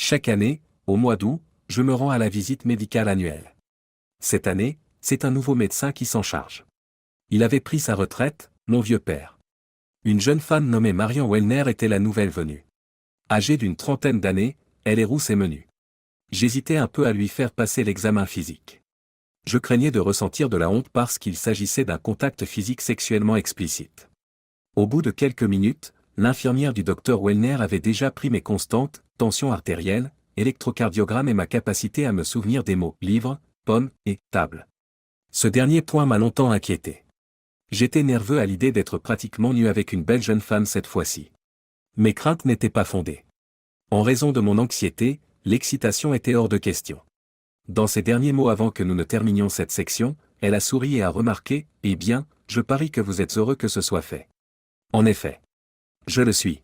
Chaque année, au mois d'août, je me rends à la visite médicale annuelle. Cette année, c'est un nouveau médecin qui s'en charge. Il avait pris sa retraite, mon vieux père. Une jeune femme nommée Marion Wellner était la nouvelle venue. Âgée d'une trentaine d'années, elle est rousse et menue. J'hésitais un peu à lui faire passer l'examen physique. Je craignais de ressentir de la honte parce qu'il s'agissait d'un contact physique sexuellement explicite. Au bout de quelques minutes, l'infirmière du docteur Wellner avait déjà pris mes constantes, tension artérielle, électrocardiogramme et ma capacité à me souvenir des mots livre, pomme et table. Ce dernier point m'a longtemps inquiété. J'étais nerveux à l'idée d'être pratiquement nu avec une belle jeune femme cette fois-ci. Mes craintes n'étaient pas fondées. En raison de mon anxiété, l'excitation était hors de question. Dans ses derniers mots avant que nous ne terminions cette section, elle a souri et a remarqué « Eh bien, je parie que vous êtes heureux que ce soit fait. » En effet. Je le suis.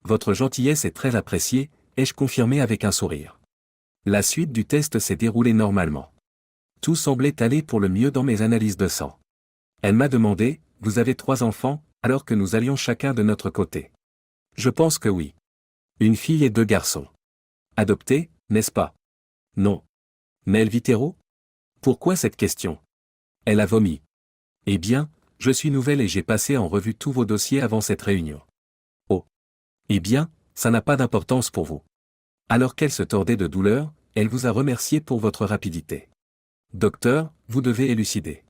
Votre gentillesse est très appréciée, ai-je confirmé avec un sourire. La suite du test s'est déroulée normalement. Tout semblait aller pour le mieux dans mes analyses de sang. Elle m'a demandé « Vous avez 3 enfants, alors que nous allions chacun de notre côté ?» Je pense que oui. Une fille et 2 garçons. Adoptés, n'est-ce pas? Non. Mel Vitero? Pourquoi cette question? Elle a vomi. Eh bien, je suis nouvelle et j'ai passé en revue tous vos dossiers avant cette réunion. Oh. Eh bien, ça n'a pas d'importance pour vous. Alors qu'elle se tordait de douleur, elle vous a remercié pour votre rapidité. Docteur, vous devez élucider.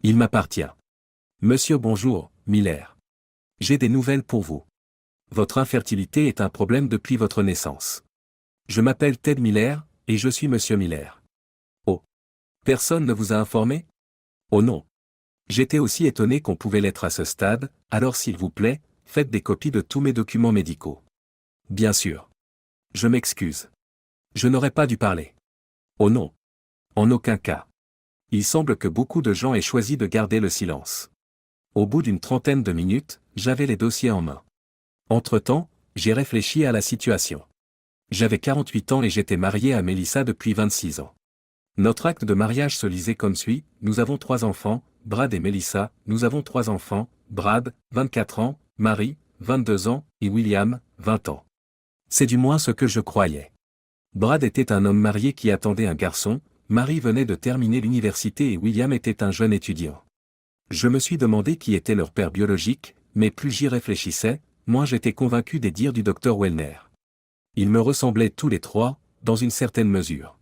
Il m'appartient. Monsieur bonjour, Miller. J'ai des nouvelles pour vous. Votre infertilité est un problème depuis votre naissance. Je m'appelle Ted Miller, et je suis Monsieur Miller. Oh. Personne ne vous a informé? Oh non. J'étais aussi étonné qu'on pouvait l'être à ce stade, alors s'il vous plaît, faites des copies de tous mes documents médicaux. Bien sûr. Je m'excuse. Je n'aurais pas dû parler. Oh non. En aucun cas. Il semble que beaucoup de gens aient choisi de garder le silence. Au bout d'une trentaine de minutes, j'avais les dossiers en main. Entre-temps, j'ai réfléchi à la situation. J'avais 48 ans et j'étais marié à Melissa depuis 26 ans. Notre acte de mariage se lisait comme suit, nous avons 3 enfants, Brad et Melissa, nous avons 3 enfants, Brad, 24 ans, Marie, 22 ans, et William, 20 ans. C'est du moins ce que je croyais. Brad était un homme marié qui attendait un garçon, Marie venait de terminer l'université et William était un jeune étudiant. Je me suis demandé qui était leur père biologique, mais plus j'y réfléchissais, moins j'étais convaincu des dires du docteur Wellner. Ils me ressemblaient tous les 3, dans une certaine mesure.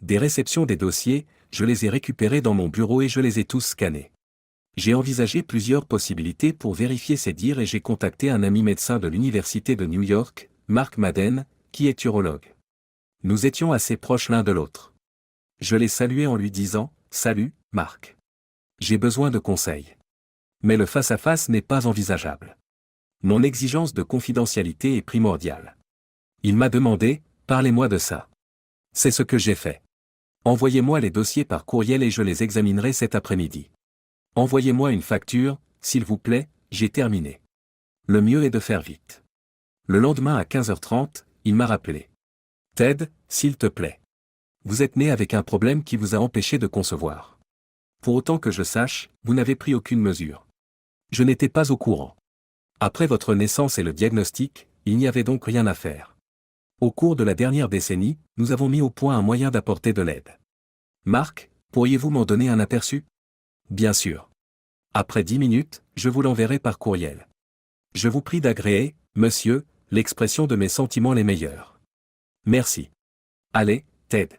Des réceptions des dossiers, je les ai récupérés dans mon bureau et je les ai tous scannés. J'ai envisagé plusieurs possibilités pour vérifier ces dires et j'ai contacté un ami médecin de l'université de New York, Mark Madden, qui est urologue. Nous étions assez proches l'un de l'autre. Je l'ai salué en lui disant « Salut, Mark. J'ai besoin de conseils. » Mais le face-à-face n'est pas envisageable. Mon exigence de confidentialité est primordiale. Il m'a demandé « Parlez-moi de ça. » C'est ce que j'ai fait. Envoyez-moi les dossiers par courriel et je les examinerai cet après-midi. Envoyez-moi une facture, s'il vous plaît, j'ai terminé. Le mieux est de faire vite. Le lendemain à 15h30, il m'a rappelé. Ted, s'il te plaît. Vous êtes né avec un problème qui vous a empêché de concevoir. Pour autant que je sache, vous n'avez pris aucune mesure. Je n'étais pas au courant. Après votre naissance et le diagnostic, il n'y avait donc rien à faire. Au cours de la dernière décennie, nous avons mis au point un moyen d'apporter de l'aide. Marc, pourriez-vous m'en donner un aperçu? Bien sûr. Après 10 minutes, je vous l'enverrai par courriel. Je vous prie d'agréer, monsieur, l'expression de mes sentiments les meilleurs. Merci. Allez, Ted.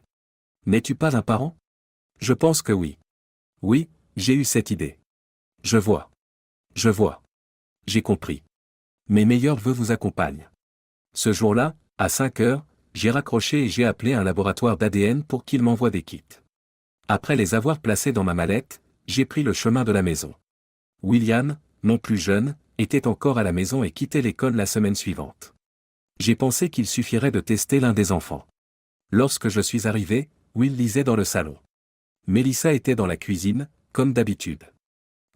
N'es-tu pas un parent? Je pense que oui. Oui, j'ai eu cette idée. Je vois. Je vois. J'ai compris. Mes meilleurs vœux vous accompagnent. Ce jour-là, à 5 heures, j'ai raccroché et j'ai appelé un laboratoire d'ADN pour qu'il m'envoie des kits. Après les avoir placés dans ma mallette, j'ai pris le chemin de la maison. William, mon plus jeune, était encore à la maison et quittait l'école la semaine suivante. J'ai pensé qu'il suffirait de tester l'un des enfants. Lorsque je suis arrivé, Will lisait dans le salon. Melissa était dans la cuisine, comme d'habitude.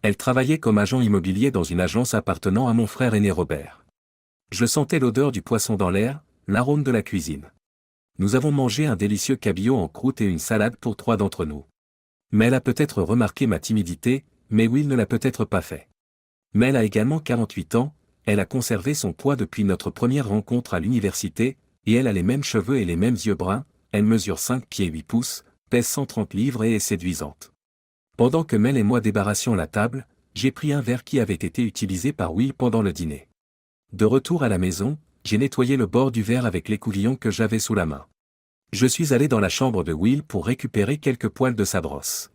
Elle travaillait comme agent immobilier dans une agence appartenant à mon frère aîné Robert. Je sentais l'odeur du poisson dans l'air, l'arôme de la cuisine. Nous avons mangé un délicieux cabillaud en croûte et une salade pour 3 d'entre nous. Mel a peut-être remarqué ma timidité, mais Will ne l'a peut-être pas fait. Mel a également 48 ans, elle a conservé son poids depuis notre première rencontre à l'université, et elle a les mêmes cheveux et les mêmes yeux bruns, elle mesure 5 pieds 8 pouces, pèse 130 livres et est séduisante. Pendant que Mel et moi débarrassions la table, j'ai pris un verre qui avait été utilisé par Will pendant le dîner. De retour à la maison, j'ai nettoyé le bord du verre avec l'écouvillon que j'avais sous la main. Je suis allé dans la chambre de Will pour récupérer quelques poils de sa brosse.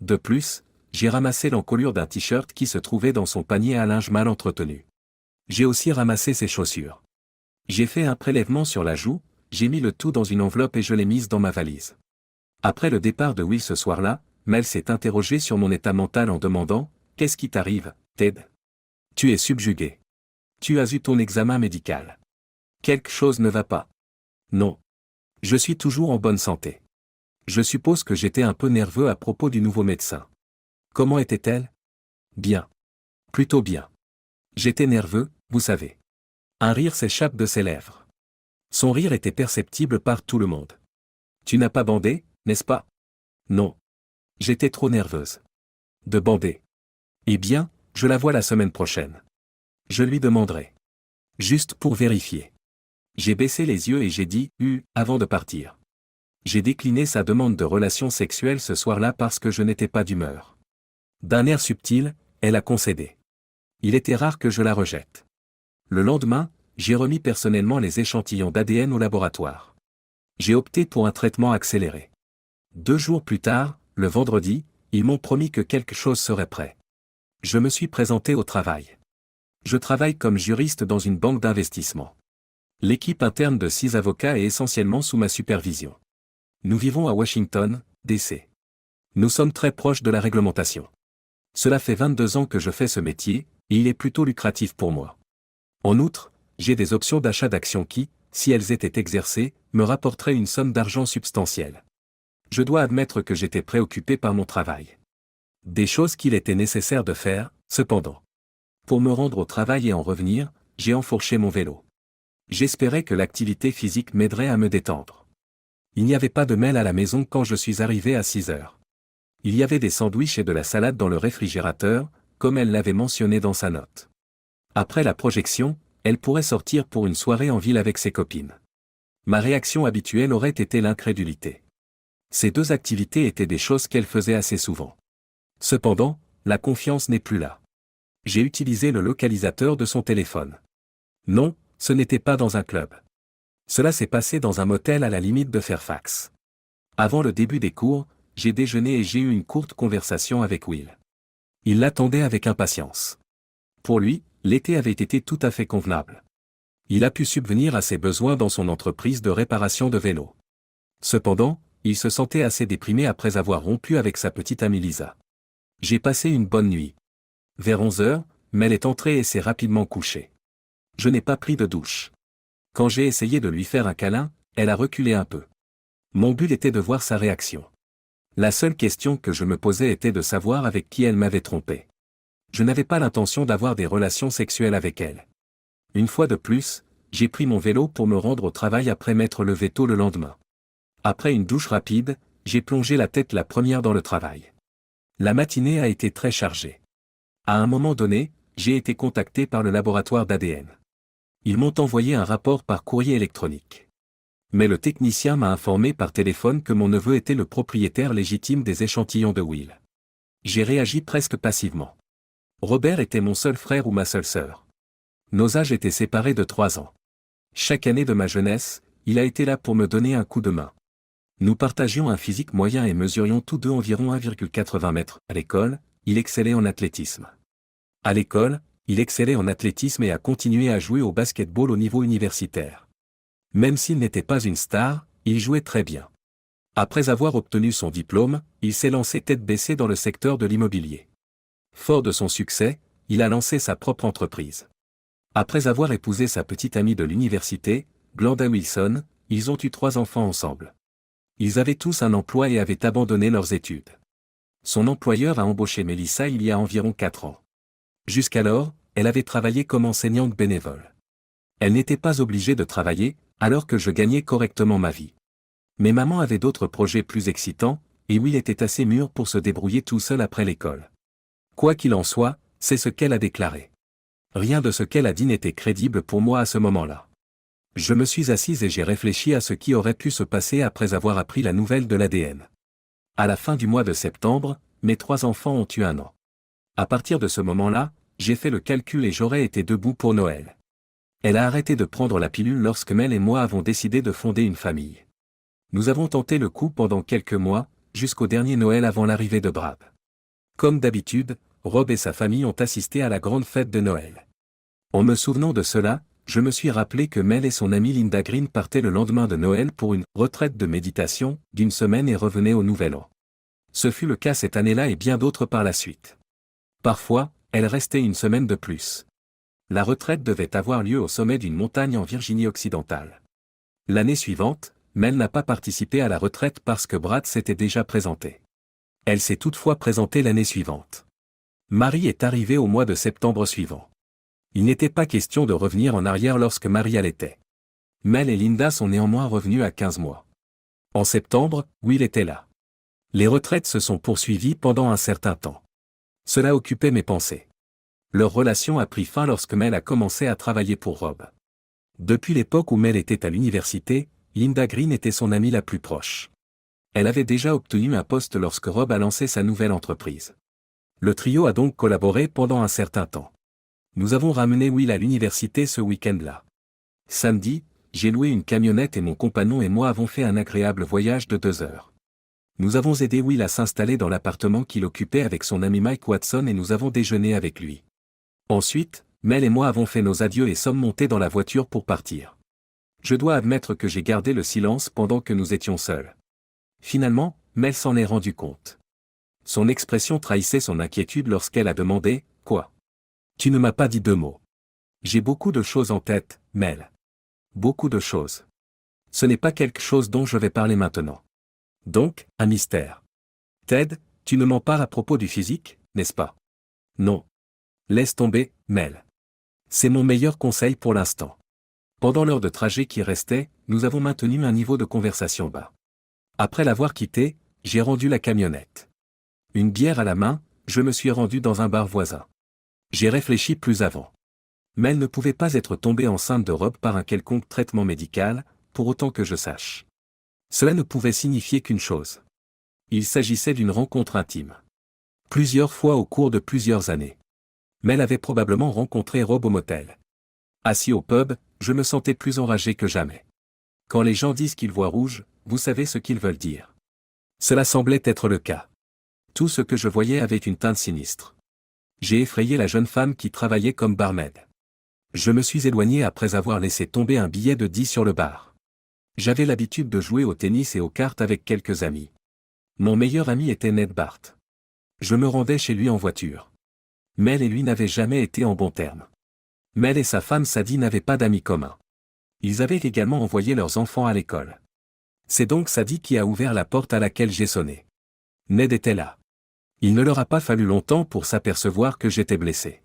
De plus, j'ai ramassé l'encolure d'un t-shirt qui se trouvait dans son panier à linge mal entretenu. J'ai aussi ramassé ses chaussures. J'ai fait un prélèvement sur la joue, j'ai mis le tout dans une enveloppe et je l'ai mise dans ma valise. Après le départ de Will ce soir-là, Mel s'est interrogée sur mon état mental en demandant « Qu'est-ce qui t'arrive, Ted ? Tu es subjugué. Tu as eu ton examen médical. Quelque chose ne va pas. » Non. Je suis toujours en bonne santé. Je suppose que j'étais un peu nerveux à propos du nouveau médecin. Comment était-elle ? Bien. Plutôt bien. J'étais nerveux, vous savez. Un rire s'échappe de ses lèvres. Son rire était perceptible par tout le monde. Tu n'as pas bandé, n'est-ce pas ? Non. J'étais trop nerveuse. De bander. Eh bien, je la vois la semaine prochaine. Je lui demanderai. Juste pour vérifier. J'ai baissé les yeux et j'ai dit « avant de partir. J'ai décliné sa demande de relation sexuelle ce soir-là parce que je n'étais pas d'humeur. D'un air subtil, elle a concédé. Il était rare que je la rejette. Le lendemain, j'ai remis personnellement les échantillons d'ADN au laboratoire. J'ai opté pour un traitement accéléré. 2 jours plus tard, le vendredi, ils m'ont promis que quelque chose serait prêt. Je me suis présenté au travail. Je travaille comme juriste dans une banque d'investissement. L'équipe interne de 6 avocats est essentiellement sous ma supervision. Nous vivons à Washington, D.C. Nous sommes très proches de la réglementation. Cela fait 22 ans que je fais ce métier, et il est plutôt lucratif pour moi. En outre, j'ai des options d'achat d'actions qui, si elles étaient exercées, me rapporteraient une somme d'argent substantielle. Je dois admettre que j'étais préoccupé par mon travail. Des choses qu'il était nécessaire de faire, cependant. Pour me rendre au travail et en revenir, j'ai enfourché mon vélo. J'espérais que l'activité physique m'aiderait à me détendre. Il n'y avait pas de Mel à la maison quand je suis arrivé à 6 heures. Il y avait des sandwichs et de la salade dans le réfrigérateur, comme elle l'avait mentionné dans sa note. Après la projection, elle pourrait sortir pour une soirée en ville avec ses copines. Ma réaction habituelle aurait été l'incrédulité. Ces 2 activités étaient des choses qu'elle faisait assez souvent. Cependant, la confiance n'est plus là. J'ai utilisé le localisateur de son téléphone. Non, ce n'était pas dans un club. Cela s'est passé dans un motel à la limite de Fairfax. Avant le début des cours, j'ai déjeuné et j'ai eu une courte conversation avec Will. Il l'attendait avec impatience. Pour lui, l'été avait été tout à fait convenable. Il a pu subvenir à ses besoins dans son entreprise de réparation de vélos. Cependant, il se sentait assez déprimé après avoir rompu avec sa petite amie Lisa. J'ai passé une bonne nuit. Vers 11 heures, Mel est entrée et s'est rapidement couchée. Je n'ai pas pris de douche. Quand j'ai essayé de lui faire un câlin, elle a reculé un peu. Mon but était de voir sa réaction. La seule question que je me posais était de savoir avec qui elle m'avait trompé. Je n'avais pas l'intention d'avoir des relations sexuelles avec elle. Une fois de plus, j'ai pris mon vélo pour me rendre au travail après m'être levé tôt le lendemain. Après une douche rapide, j'ai plongé la tête la première dans le travail. La matinée a été très chargée. À un moment donné, j'ai été contacté par le laboratoire d'ADN. Ils m'ont envoyé un rapport par courrier électronique. Mais le technicien m'a informé par téléphone que mon neveu était le propriétaire légitime des échantillons de Will. J'ai réagi presque passivement. Robert était mon seul frère ou ma seule sœur. Nos âges étaient séparés de 3 ans. Chaque année de ma jeunesse, il a été là pour me donner un coup de main. Nous partagions un physique moyen et mesurions tous deux environ 1,80 m. À l'école, il excellait en athlétisme. À l'école, il excellait en athlétisme et a continué à jouer au basketball au niveau universitaire. Même s'il n'était pas une star, il jouait très bien. Après avoir obtenu son diplôme, il s'est lancé tête baissée dans le secteur de l'immobilier. Fort de son succès, il a lancé sa propre entreprise. Après avoir épousé sa petite amie de l'université, Glenda Wilson, ils ont eu 3 enfants ensemble. Ils avaient tous un emploi et avaient abandonné leurs études. Son employeur a embauché Melissa il y a environ 4 ans. Jusqu'alors, elle avait travaillé comme enseignante bénévole. Elle n'était pas obligée de travailler, alors que je gagnais correctement ma vie. Mais maman avait d'autres projets plus excitants, et Will était assez mûr pour se débrouiller tout seul après l'école. Quoi qu'il en soit, c'est ce qu'elle a déclaré. Rien de ce qu'elle a dit n'était crédible pour moi à ce moment-là. Je me suis assise et j'ai réfléchi à ce qui aurait pu se passer après avoir appris la nouvelle de l'ADN. À la fin du mois de septembre, mes 3 enfants ont eu 1 an. À partir de ce moment-là, j'ai fait le calcul et j'aurais été debout pour Noël. Elle a arrêté de prendre la pilule lorsque Mel et moi avons décidé de fonder une famille. Nous avons tenté le coup pendant quelques mois, jusqu'au dernier Noël avant l'arrivée de Brad. Comme d'habitude, Rob et sa famille ont assisté à la grande fête de Noël. En me souvenant de cela, je me suis rappelé que Mel et son amie Linda Green partaient le lendemain de Noël pour une retraite de méditation d'une semaine et revenaient au Nouvel An. Ce fut le cas cette année-là et bien d'autres par la suite. Parfois, elles restaient une semaine de plus. La retraite devait avoir lieu au sommet d'une montagne en Virginie occidentale. L'année suivante, Mel n'a pas participé à la retraite parce que Brad s'était déjà présenté. Elle s'est toutefois présentée l'année suivante. Marie est arrivée au mois de septembre suivant. Il n'était pas question de revenir en arrière lorsque Marie allaitait. Mel et Linda sont néanmoins revenus à 15 mois. En septembre, Will était là. Les retraites se sont poursuivies pendant un certain temps. Cela occupait mes pensées. Leur relation a pris fin lorsque Mel a commencé à travailler pour Rob. Depuis l'époque où Mel était à l'université, Linda Green était son amie la plus proche. Elle avait déjà obtenu un poste lorsque Rob a lancé sa nouvelle entreprise. Le trio a donc collaboré pendant un certain temps. Nous avons ramené Will à l'université ce week-end-là. Samedi, j'ai loué une camionnette et mon compagnon et moi avons fait un agréable voyage de 2 heures. Nous avons aidé Will à s'installer dans l'appartement qu'il occupait avec son ami Mike Watson et nous avons déjeuné avec lui. Ensuite, Mel et moi avons fait nos adieux et sommes montés dans la voiture pour partir. Je dois admettre que j'ai gardé le silence pendant que nous étions seuls. Finalement, Mel s'en est rendu compte. Son expression trahissait son inquiétude lorsqu'elle a demandé « Quoi ? Tu ne m'as pas dit 2 mots. » J'ai beaucoup de choses en tête, Mel. Beaucoup de choses. Ce n'est pas quelque chose dont je vais parler maintenant. Donc, un mystère. Ted, tu ne m'en parles à propos du physique, n'est-ce pas? Non. Laisse tomber, Mel. C'est mon meilleur conseil pour l'instant. Pendant l'heure de trajet qui restait, nous avons maintenu un niveau de conversation bas. Après l'avoir quitté, j'ai rendu la camionnette. Une bière à la main, je me suis rendu dans un bar voisin. J'ai réfléchi plus avant. Mel ne pouvait pas être tombée enceinte de Rob par un quelconque traitement médical, pour autant que je sache. Cela ne pouvait signifier qu'une chose. Il s'agissait d'une rencontre intime. Plusieurs fois au cours de plusieurs années. Mel avait probablement rencontré Rob au motel. Assis au pub, je me sentais plus enragé que jamais. Quand les gens disent qu'ils voient rouge, vous savez ce qu'ils veulent dire. Cela semblait être le cas. Tout ce que je voyais avait une teinte sinistre. J'ai effrayé la jeune femme qui travaillait comme barmaid. Je me suis éloigné après avoir laissé tomber un billet de 10 sur le bar. J'avais l'habitude de jouer au tennis et aux cartes avec quelques amis. Mon meilleur ami était Ned Bart. Je me rendais chez lui en voiture. Mel et lui n'avaient jamais été en bons termes. Mel et sa femme Sadie n'avaient pas d'amis communs. Ils avaient également envoyé leurs enfants à l'école. C'est donc Sadie qui a ouvert la porte à laquelle j'ai sonné. Ned était là. Il ne leur a pas fallu longtemps pour s'apercevoir que j'étais blessé.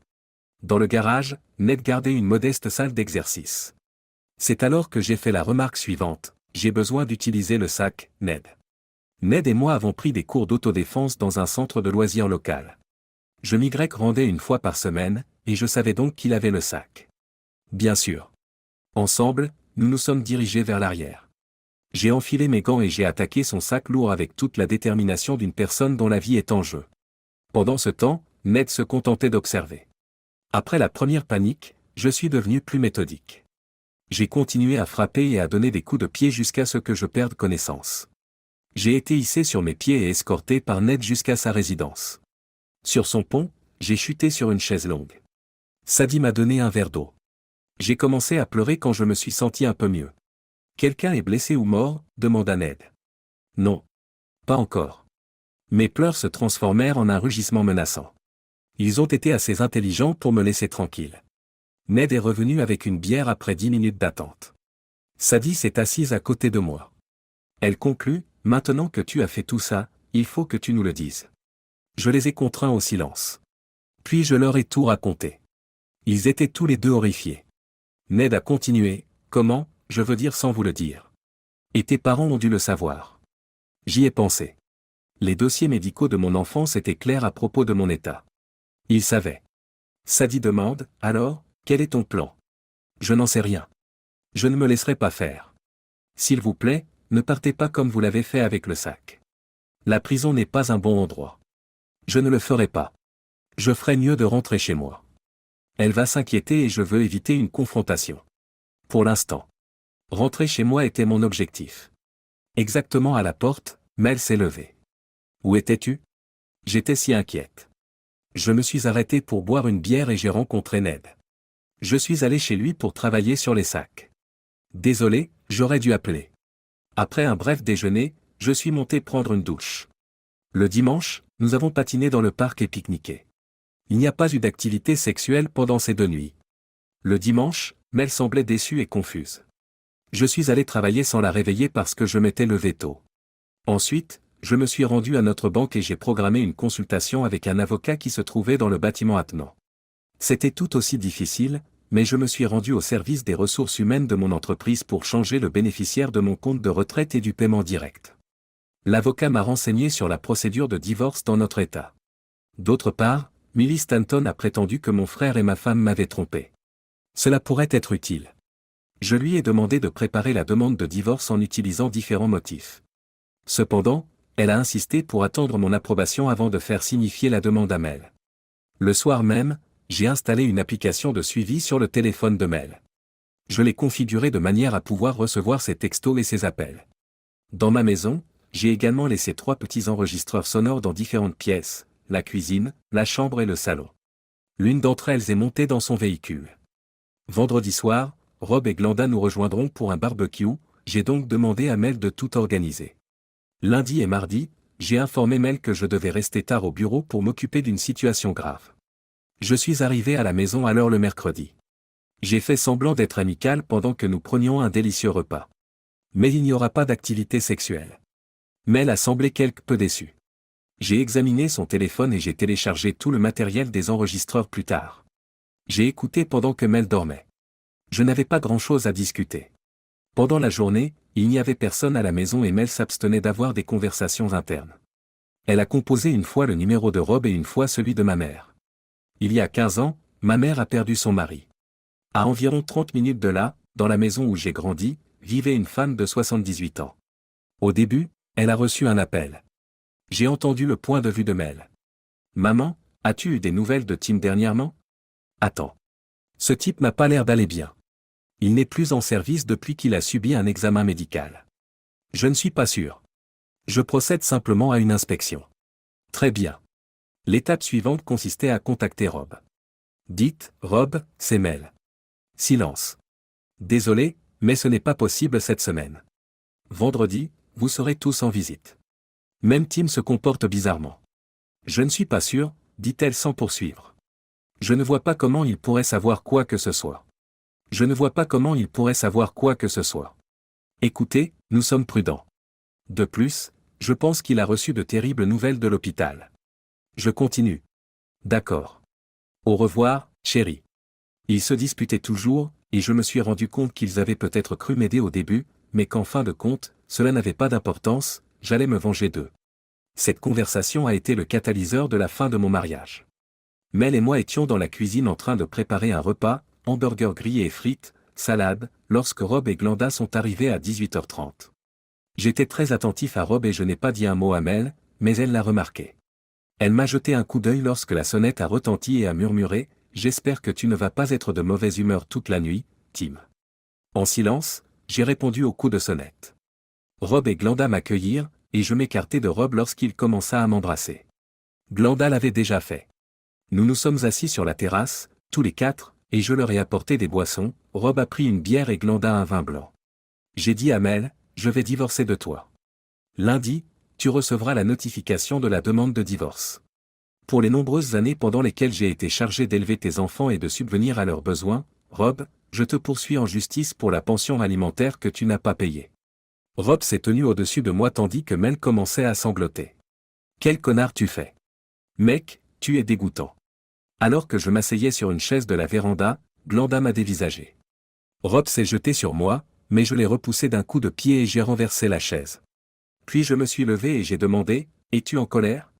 Dans le garage, Ned gardait une modeste salle d'exercice. C'est alors que j'ai fait la remarque suivante: j'ai besoin d'utiliser le sac, Ned. Ned et moi avons pris des cours d'autodéfense dans un centre de loisirs local. Je m'y rendais une fois par semaine, et je savais donc qu'il avait le sac. Bien sûr. Ensemble, nous nous sommes dirigés vers l'arrière. J'ai enfilé mes gants et j'ai attaqué son sac lourd avec toute la détermination d'une personne dont la vie est en jeu. Pendant ce temps, Ned se contentait d'observer. Après la première panique, je suis devenu plus méthodique. J'ai continué à frapper et à donner des coups de pied jusqu'à ce que je perde connaissance. J'ai été hissé sur mes pieds et escorté par Ned jusqu'à sa résidence. Sur son pont, j'ai chuté sur une chaise longue. Sadie m'a donné un verre d'eau. J'ai commencé à pleurer quand je me suis senti un peu mieux. Quelqu'un est blessé ou mort? Demanda Ned. Non. Pas encore. Mes pleurs se transformèrent en un rugissement menaçant. Ils ont été assez intelligents pour me laisser tranquille. Ned est revenu avec une bière après 10 minutes d'attente. Sadie s'est assise à côté de moi. Elle conclut: maintenant que tu as fait tout ça, il faut que tu nous le dises. Je les ai contraints au silence. Puis je leur ai tout raconté. Ils étaient tous les deux horrifiés. Ned a continué: comment, je veux dire sans vous le dire. Et tes parents ont dû le savoir. J'y ai pensé. Les dossiers médicaux de mon enfance étaient clairs à propos de mon état. Ils savaient. Sadie demande: alors, quel est ton plan? Je n'en sais rien. Je ne me laisserai pas faire. S'il vous plaît, ne partez pas comme vous l'avez fait avec le sac. La prison n'est pas un bon endroit. Je ne le ferai pas. Je ferai mieux de rentrer chez moi. Elle va s'inquiéter et je veux éviter une confrontation. Pour l'instant. Rentrer chez moi était mon objectif. Exactement à la porte, Mel s'est levée. Où étais-tu? J'étais si inquiète. Je me suis arrêté pour boire une bière et j'ai rencontré Ned. Je suis allé chez lui pour travailler sur les sacs. Désolé, j'aurais dû appeler. Après un bref déjeuner, je suis monté prendre une douche. Le dimanche, nous avons patiné dans le parc et pique-niqué. Il n'y a pas eu d'activité sexuelle pendant ces 2 nuits. Le dimanche, Mel semblait déçue et confuse. Je suis allé travailler sans la réveiller parce que je m'étais levé tôt. Ensuite, je me suis rendu à notre banque et j'ai programmé une consultation avec un avocat qui se trouvait dans le bâtiment attenant. C'était tout aussi difficile, mais je me suis rendu au service des ressources humaines de mon entreprise pour changer le bénéficiaire de mon compte de retraite et du paiement direct. L'avocat m'a renseigné sur la procédure de divorce dans notre État. D'autre part, Millie Stanton a prétendu que mon frère et ma femme m'avaient trompé. Cela pourrait être utile. Je lui ai demandé de préparer la demande de divorce en utilisant différents motifs. Cependant, elle a insisté pour attendre mon approbation avant de faire signifier la demande à Mel. Le soir même, j'ai installé une application de suivi sur le téléphone de Mel. Je l'ai configurée de manière à pouvoir recevoir ses textos et ses appels. Dans ma maison, j'ai également laissé 3 petits enregistreurs sonores dans différentes pièces, la cuisine, la chambre et le salon. L'une d'entre elles est montée dans son véhicule. Vendredi soir, Rob et Glenda nous rejoindront pour un barbecue, j'ai donc demandé à Mel de tout organiser. Lundi et mardi, j'ai informé Mel que je devais rester tard au bureau pour m'occuper d'une situation grave. Je suis arrivé à la maison à l'heure le mercredi. J'ai fait semblant d'être amical pendant que nous prenions un délicieux repas. Mais il n'y aura pas d'activité sexuelle. Mel a semblé quelque peu déçue. J'ai examiné son téléphone et j'ai téléchargé tout le matériel des enregistreurs plus tard. J'ai écouté pendant que Mel dormait. Je n'avais pas grand-chose à discuter. Pendant la journée, il n'y avait personne à la maison et Mel s'abstenait d'avoir des conversations internes. Elle a composé une fois le numéro de Rob et une fois celui de ma mère. Il y a 15 ans, ma mère a perdu son mari. À environ 30 minutes de là, dans la maison où j'ai grandi, vivait une femme de 78 ans. Au début, elle a reçu un appel. J'ai entendu le point de vue de Mel. Maman, as-tu eu des nouvelles de Tim dernièrement? Attends. Ce type n'a pas l'air d'aller bien. Il n'est plus en service depuis qu'il a subi un examen médical. Je ne suis pas sûr. Je procède simplement à une inspection. Très bien. L'étape suivante consistait à contacter Rob. Dites, Rob, c'est Mel. Silence. Désolé, mais ce n'est pas possible cette semaine. Vendredi, vous serez tous en visite. Même Tim se comporte bizarrement. Je ne suis pas sûr, dit-elle sans poursuivre. Je ne vois pas comment il pourrait savoir quoi que ce soit. Je ne vois pas comment il pourrait savoir quoi que ce soit. Écoutez, nous sommes prudents. De plus, je pense qu'il a reçu de terribles nouvelles de l'hôpital. Je continue. D'accord. Au revoir, chérie. Ils se disputaient toujours, et je me suis rendu compte qu'ils avaient peut-être cru m'aider au début, mais qu'en fin de compte, cela n'avait pas d'importance, j'allais me venger d'eux. Cette conversation a été le catalyseur de la fin de mon mariage. Mel et moi étions dans la cuisine en train de préparer un repas, hamburgers grillés et frites, salade, lorsque Rob et Glenda sont arrivés à 18h30. J'étais très attentif à Rob et je n'ai pas dit un mot à Mel, mais elle l'a remarqué. Elle m'a jeté un coup d'œil lorsque la sonnette a retenti et a murmuré « J'espère que tu ne vas pas être de mauvaise humeur toute la nuit, Tim. » En silence, j'ai répondu au coup de sonnette. Rob et Glenda m'accueillirent, et je m'écartai de Rob lorsqu'il commença à m'embrasser. Glenda l'avait déjà fait. Nous nous sommes assis sur la terrasse, tous les 4, et je leur ai apporté des boissons, Rob a pris une bière et Glenda un vin blanc. J'ai dit à Mel, je vais divorcer de toi. Lundi, tu recevras la notification de la demande de divorce. Pour les nombreuses années pendant lesquelles j'ai été chargé d'élever tes enfants et de subvenir à leurs besoins, Rob, je te poursuis en justice pour la pension alimentaire que tu n'as pas payée. Rob s'est tenu au-dessus de moi tandis que Mel commençait à sangloter. Quel connard tu fais? Mec, tu es dégoûtant. Alors que je m'asseyais sur une chaise de la véranda, Glenda m'a dévisagé. Rob s'est jeté sur moi, mais je l'ai repoussé d'un coup de pied et j'ai renversé la chaise. Puis je me suis levé et j'ai demandé, es-tu en colère?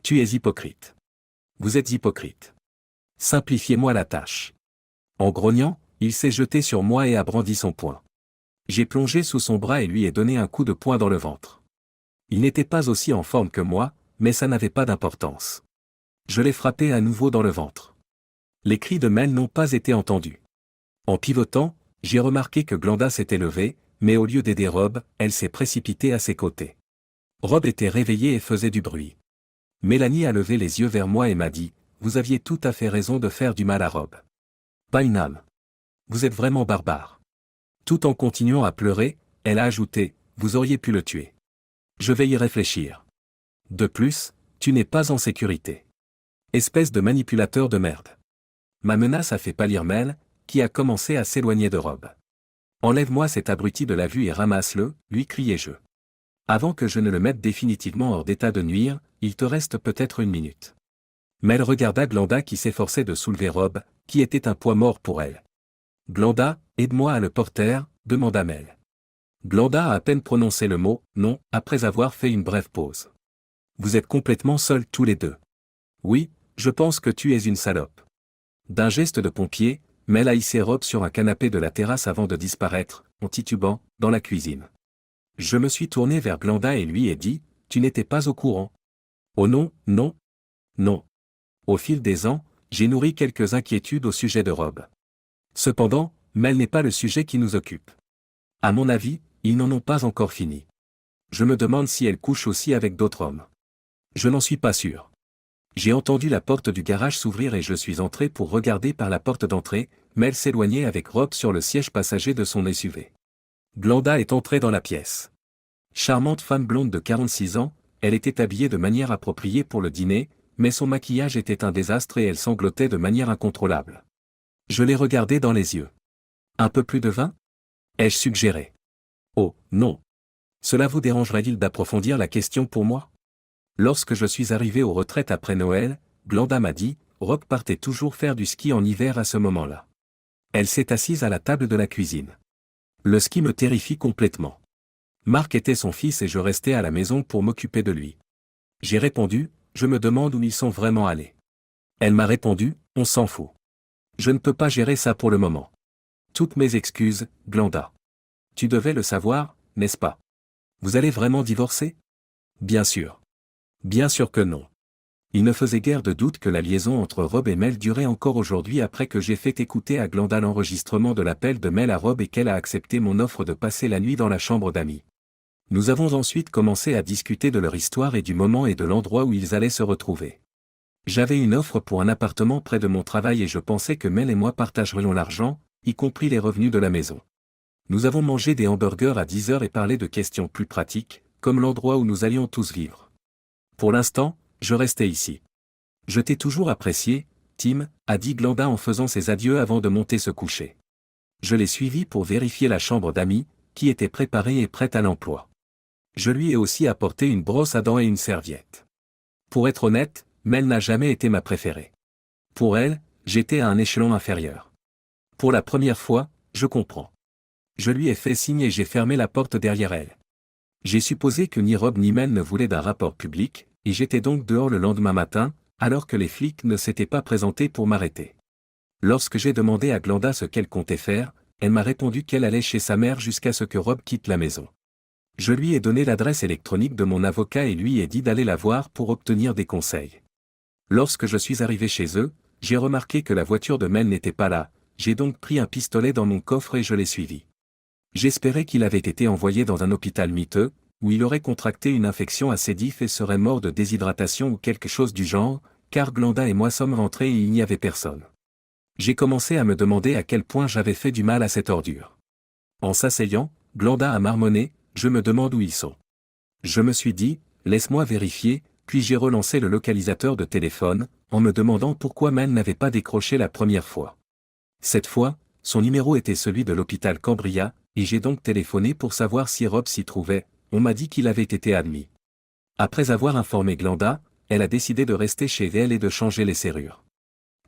Tu es hypocrite. Vous êtes hypocrite. Simplifiez-moi la tâche. En grognant, Il s'est jeté sur moi et a brandi son poing. J'ai plongé sous son bras et lui ai donné un coup de poing dans le ventre. Il n'était pas aussi en forme que moi, mais ça n'avait pas d'importance. Je l'ai frappé à nouveau dans le ventre. Les cris de Mel n'ont pas été entendus. En pivotant, j'ai remarqué que Glenda s'était levée, mais au lieu d'aider Rob, elle s'est précipitée à ses côtés. Rob était réveillé et faisait du bruit. Mélanie a levé les yeux vers moi et m'a dit « Vous aviez tout à fait raison de faire du mal à Rob. Pas une âme. Vous êtes vraiment barbare. » Tout en continuant à pleurer, elle a ajouté « Vous auriez pu le tuer. Je vais y réfléchir. De plus, tu n'es pas en sécurité. Espèce de manipulateur de merde. » Ma menace a fait pâlir Mel, qui a commencé à s'éloigner de Rob. « Enlève-moi cet abruti de la vue et ramasse-le, lui criai-je. Avant que je ne le mette définitivement hors d'état de nuire, il te reste peut-être une minute. » Mel regarda Glenda qui s'efforçait de soulever Rob, qui était un poids mort pour elle. « Glenda, aide-moi à le porter, demanda Mel. Glenda a à peine prononcé le mot « non » après avoir fait une brève pause. « Vous êtes complètement seuls tous les deux. » « Oui, je pense que tu es une salope. » D'un geste de pompier, Mel a hissé Rob sur un canapé de la terrasse avant de disparaître, en titubant, dans la cuisine. Je me suis tourné vers Glenda et lui ai dit « Tu n'étais pas au courant. » Oh non, non. Non. Au fil des ans, j'ai nourri quelques inquiétudes au sujet de Rob. Cependant, Mel n'est pas le sujet qui nous occupe. À mon avis, ils n'en ont pas encore fini. Je me demande si elle couche aussi avec d'autres hommes. Je n'en suis pas sûr. J'ai entendu la porte du garage s'ouvrir et je suis entré pour regarder par la porte d'entrée, Mel s'éloignait avec Rob sur le siège passager de son SUV. Glenda est entrée dans la pièce. Charmante femme blonde de 46 ans, elle était habillée de manière appropriée pour le dîner, mais son maquillage était un désastre et elle sanglotait de manière incontrôlable. Je l'ai regardée dans les yeux. Un peu plus de vin ? Ai-je suggéré. Oh, non. Cela vous dérangerait-il d'approfondir la question pour moi ? Lorsque je suis arrivé aux retraites après Noël, Glenda m'a dit, Rob partait toujours faire du ski en hiver à ce moment-là. Elle s'est assise à la table de la cuisine. Le ski me terrifie complètement. Marc était son fils et je restais à la maison pour m'occuper de lui. J'ai répondu, je me demande où ils sont vraiment allés. Elle m'a répondu, on s'en fout. Je ne peux pas gérer ça pour le moment. Toutes mes excuses, Glenda. Tu devais le savoir, n'est-ce pas? Vous allez vraiment divorcer? Bien sûr. Bien sûr que non. Il ne faisait guère de doute que la liaison entre Rob et Mel durait encore aujourd'hui après que j'ai fait écouter à Glenda l'enregistrement de l'appel de Mel à Rob et qu'elle a accepté mon offre de passer la nuit dans la chambre d'amis. Nous avons ensuite commencé à discuter de leur histoire et du moment et de l'endroit où ils allaient se retrouver. J'avais une offre pour un appartement près de mon travail et je pensais que Mel et moi partagerions l'argent, y compris les revenus de la maison. Nous avons mangé des hamburgers à 10 heures et parlé de questions plus pratiques, comme l'endroit où nous allions tous vivre. Pour l'instant, je restais ici. Je t'ai toujours apprécié, Tim, a dit Glenda en faisant ses adieux avant de monter se coucher. Je l'ai suivi pour vérifier la chambre d'amis, qui était préparée et prête à l'emploi. Je lui ai aussi apporté une brosse à dents et une serviette. Pour être honnête, Mel n'a jamais été ma préférée. Pour elle, j'étais à un échelon inférieur. Pour la première fois, je comprends. Je lui ai fait signe et j'ai fermé la porte derrière elle. J'ai supposé que ni Rob ni Mel ne voulaient d'un rapport public, et j'étais donc dehors le lendemain matin, alors que les flics ne s'étaient pas présentés pour m'arrêter. Lorsque j'ai demandé à Glenda ce qu'elle comptait faire, elle m'a répondu qu'elle allait chez sa mère jusqu'à ce que Rob quitte la maison. Je lui ai donné l'adresse électronique de mon avocat et lui ai dit d'aller la voir pour obtenir des conseils. Lorsque je suis arrivé chez eux, j'ai remarqué que la voiture de Mel n'était pas là, j'ai donc pris un pistolet dans mon coffre et je l'ai suivi. J'espérais qu'il avait été envoyé dans un hôpital miteux, où il aurait contracté une infection à sédif et serait mort de déshydratation ou quelque chose du genre, car Glenda et moi sommes rentrés et il n'y avait personne. J'ai commencé à me demander à quel point j'avais fait du mal à cette ordure. En s'asseyant, Glenda a marmonné, je me demande où ils sont. Je me suis dit, laisse-moi vérifier, puis j'ai relancé le localisateur de téléphone, en me demandant pourquoi Mel n'avait pas décroché la première fois. Cette fois, son numéro était celui de l'hôpital Cambria, et j'ai donc téléphoné pour savoir si Rob s'y trouvait, on m'a dit qu'il avait été admis. Après avoir informé Glenda, elle a décidé de rester chez elle et de changer les serrures.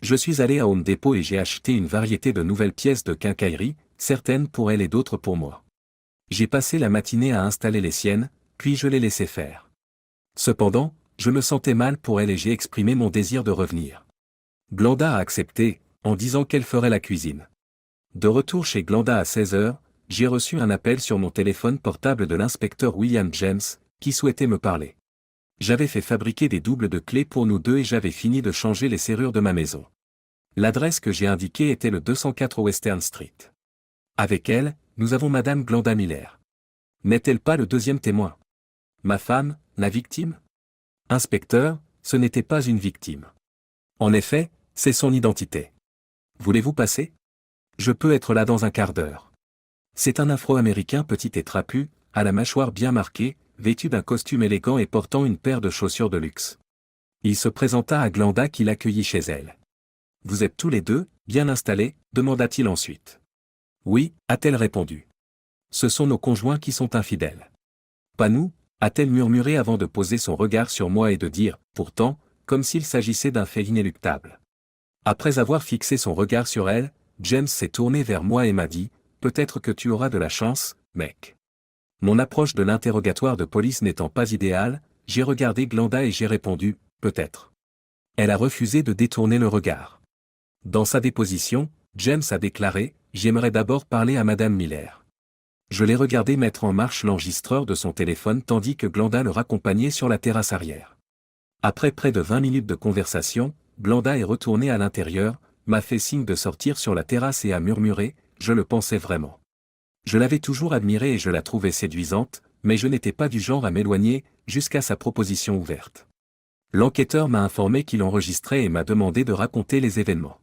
Je suis allé à Home Depot et j'ai acheté une variété de nouvelles pièces de quincaillerie, certaines pour elle et d'autres pour moi. J'ai passé la matinée à installer les siennes, puis je les laissais faire. Cependant, je me sentais mal pour elle et j'ai exprimé mon désir de revenir. Glenda a accepté, en disant qu'elle ferait la cuisine. De retour chez Glenda à 16h, j'ai reçu un appel sur mon téléphone portable de l'inspecteur William James, qui souhaitait me parler. J'avais fait fabriquer des doubles de clés pour nous deux et j'avais fini de changer les serrures de ma maison. L'adresse que j'ai indiquée était le 204 Western Street. Avec elle, nous avons Madame Glenda Miller. N'est-elle pas le deuxième témoin? Ma femme, la victime? Inspecteur, ce n'était pas une victime. En effet, c'est son identité. Voulez-vous passer? Je peux être là dans un quart d'heure. C'est un Afro-Américain petit et trapu, à la mâchoire bien marquée, vêtu d'un costume élégant et portant une paire de chaussures de luxe. Il se présenta à Glenda qui l'accueillit chez elle. « Vous êtes tous les deux, bien installés ?» demanda-t-il ensuite. « Oui » a-t-elle répondu. « Ce sont nos conjoints qui sont infidèles. »« Pas nous » a-t-elle murmuré avant de poser son regard sur moi et de dire, pourtant, comme s'il s'agissait d'un fait inéluctable. Après avoir fixé son regard sur elle, James s'est tourné vers moi et m'a dit, « Peut-être que tu auras de la chance, mec. » Mon approche de l'interrogatoire de police n'étant pas idéale, j'ai regardé Glenda et j'ai répondu, « Peut-être. » Elle a refusé de détourner le regard. Dans sa déposition, James a déclaré, « J'aimerais d'abord parler à Madame Miller. » Je l'ai regardé mettre en marche l'enregistreur de son téléphone tandis que Glenda le raccompagnait sur la terrasse arrière. Après près de 20 minutes de conversation, Glenda est retournée à l'intérieur, m'a fait signe de sortir sur la terrasse et a murmuré, « Je le pensais vraiment. » Je l'avais toujours admirée et je la trouvais séduisante, mais je n'étais pas du genre à m'éloigner, jusqu'à sa proposition ouverte. L'enquêteur m'a informé qu'il enregistrait et m'a demandé de raconter les événements.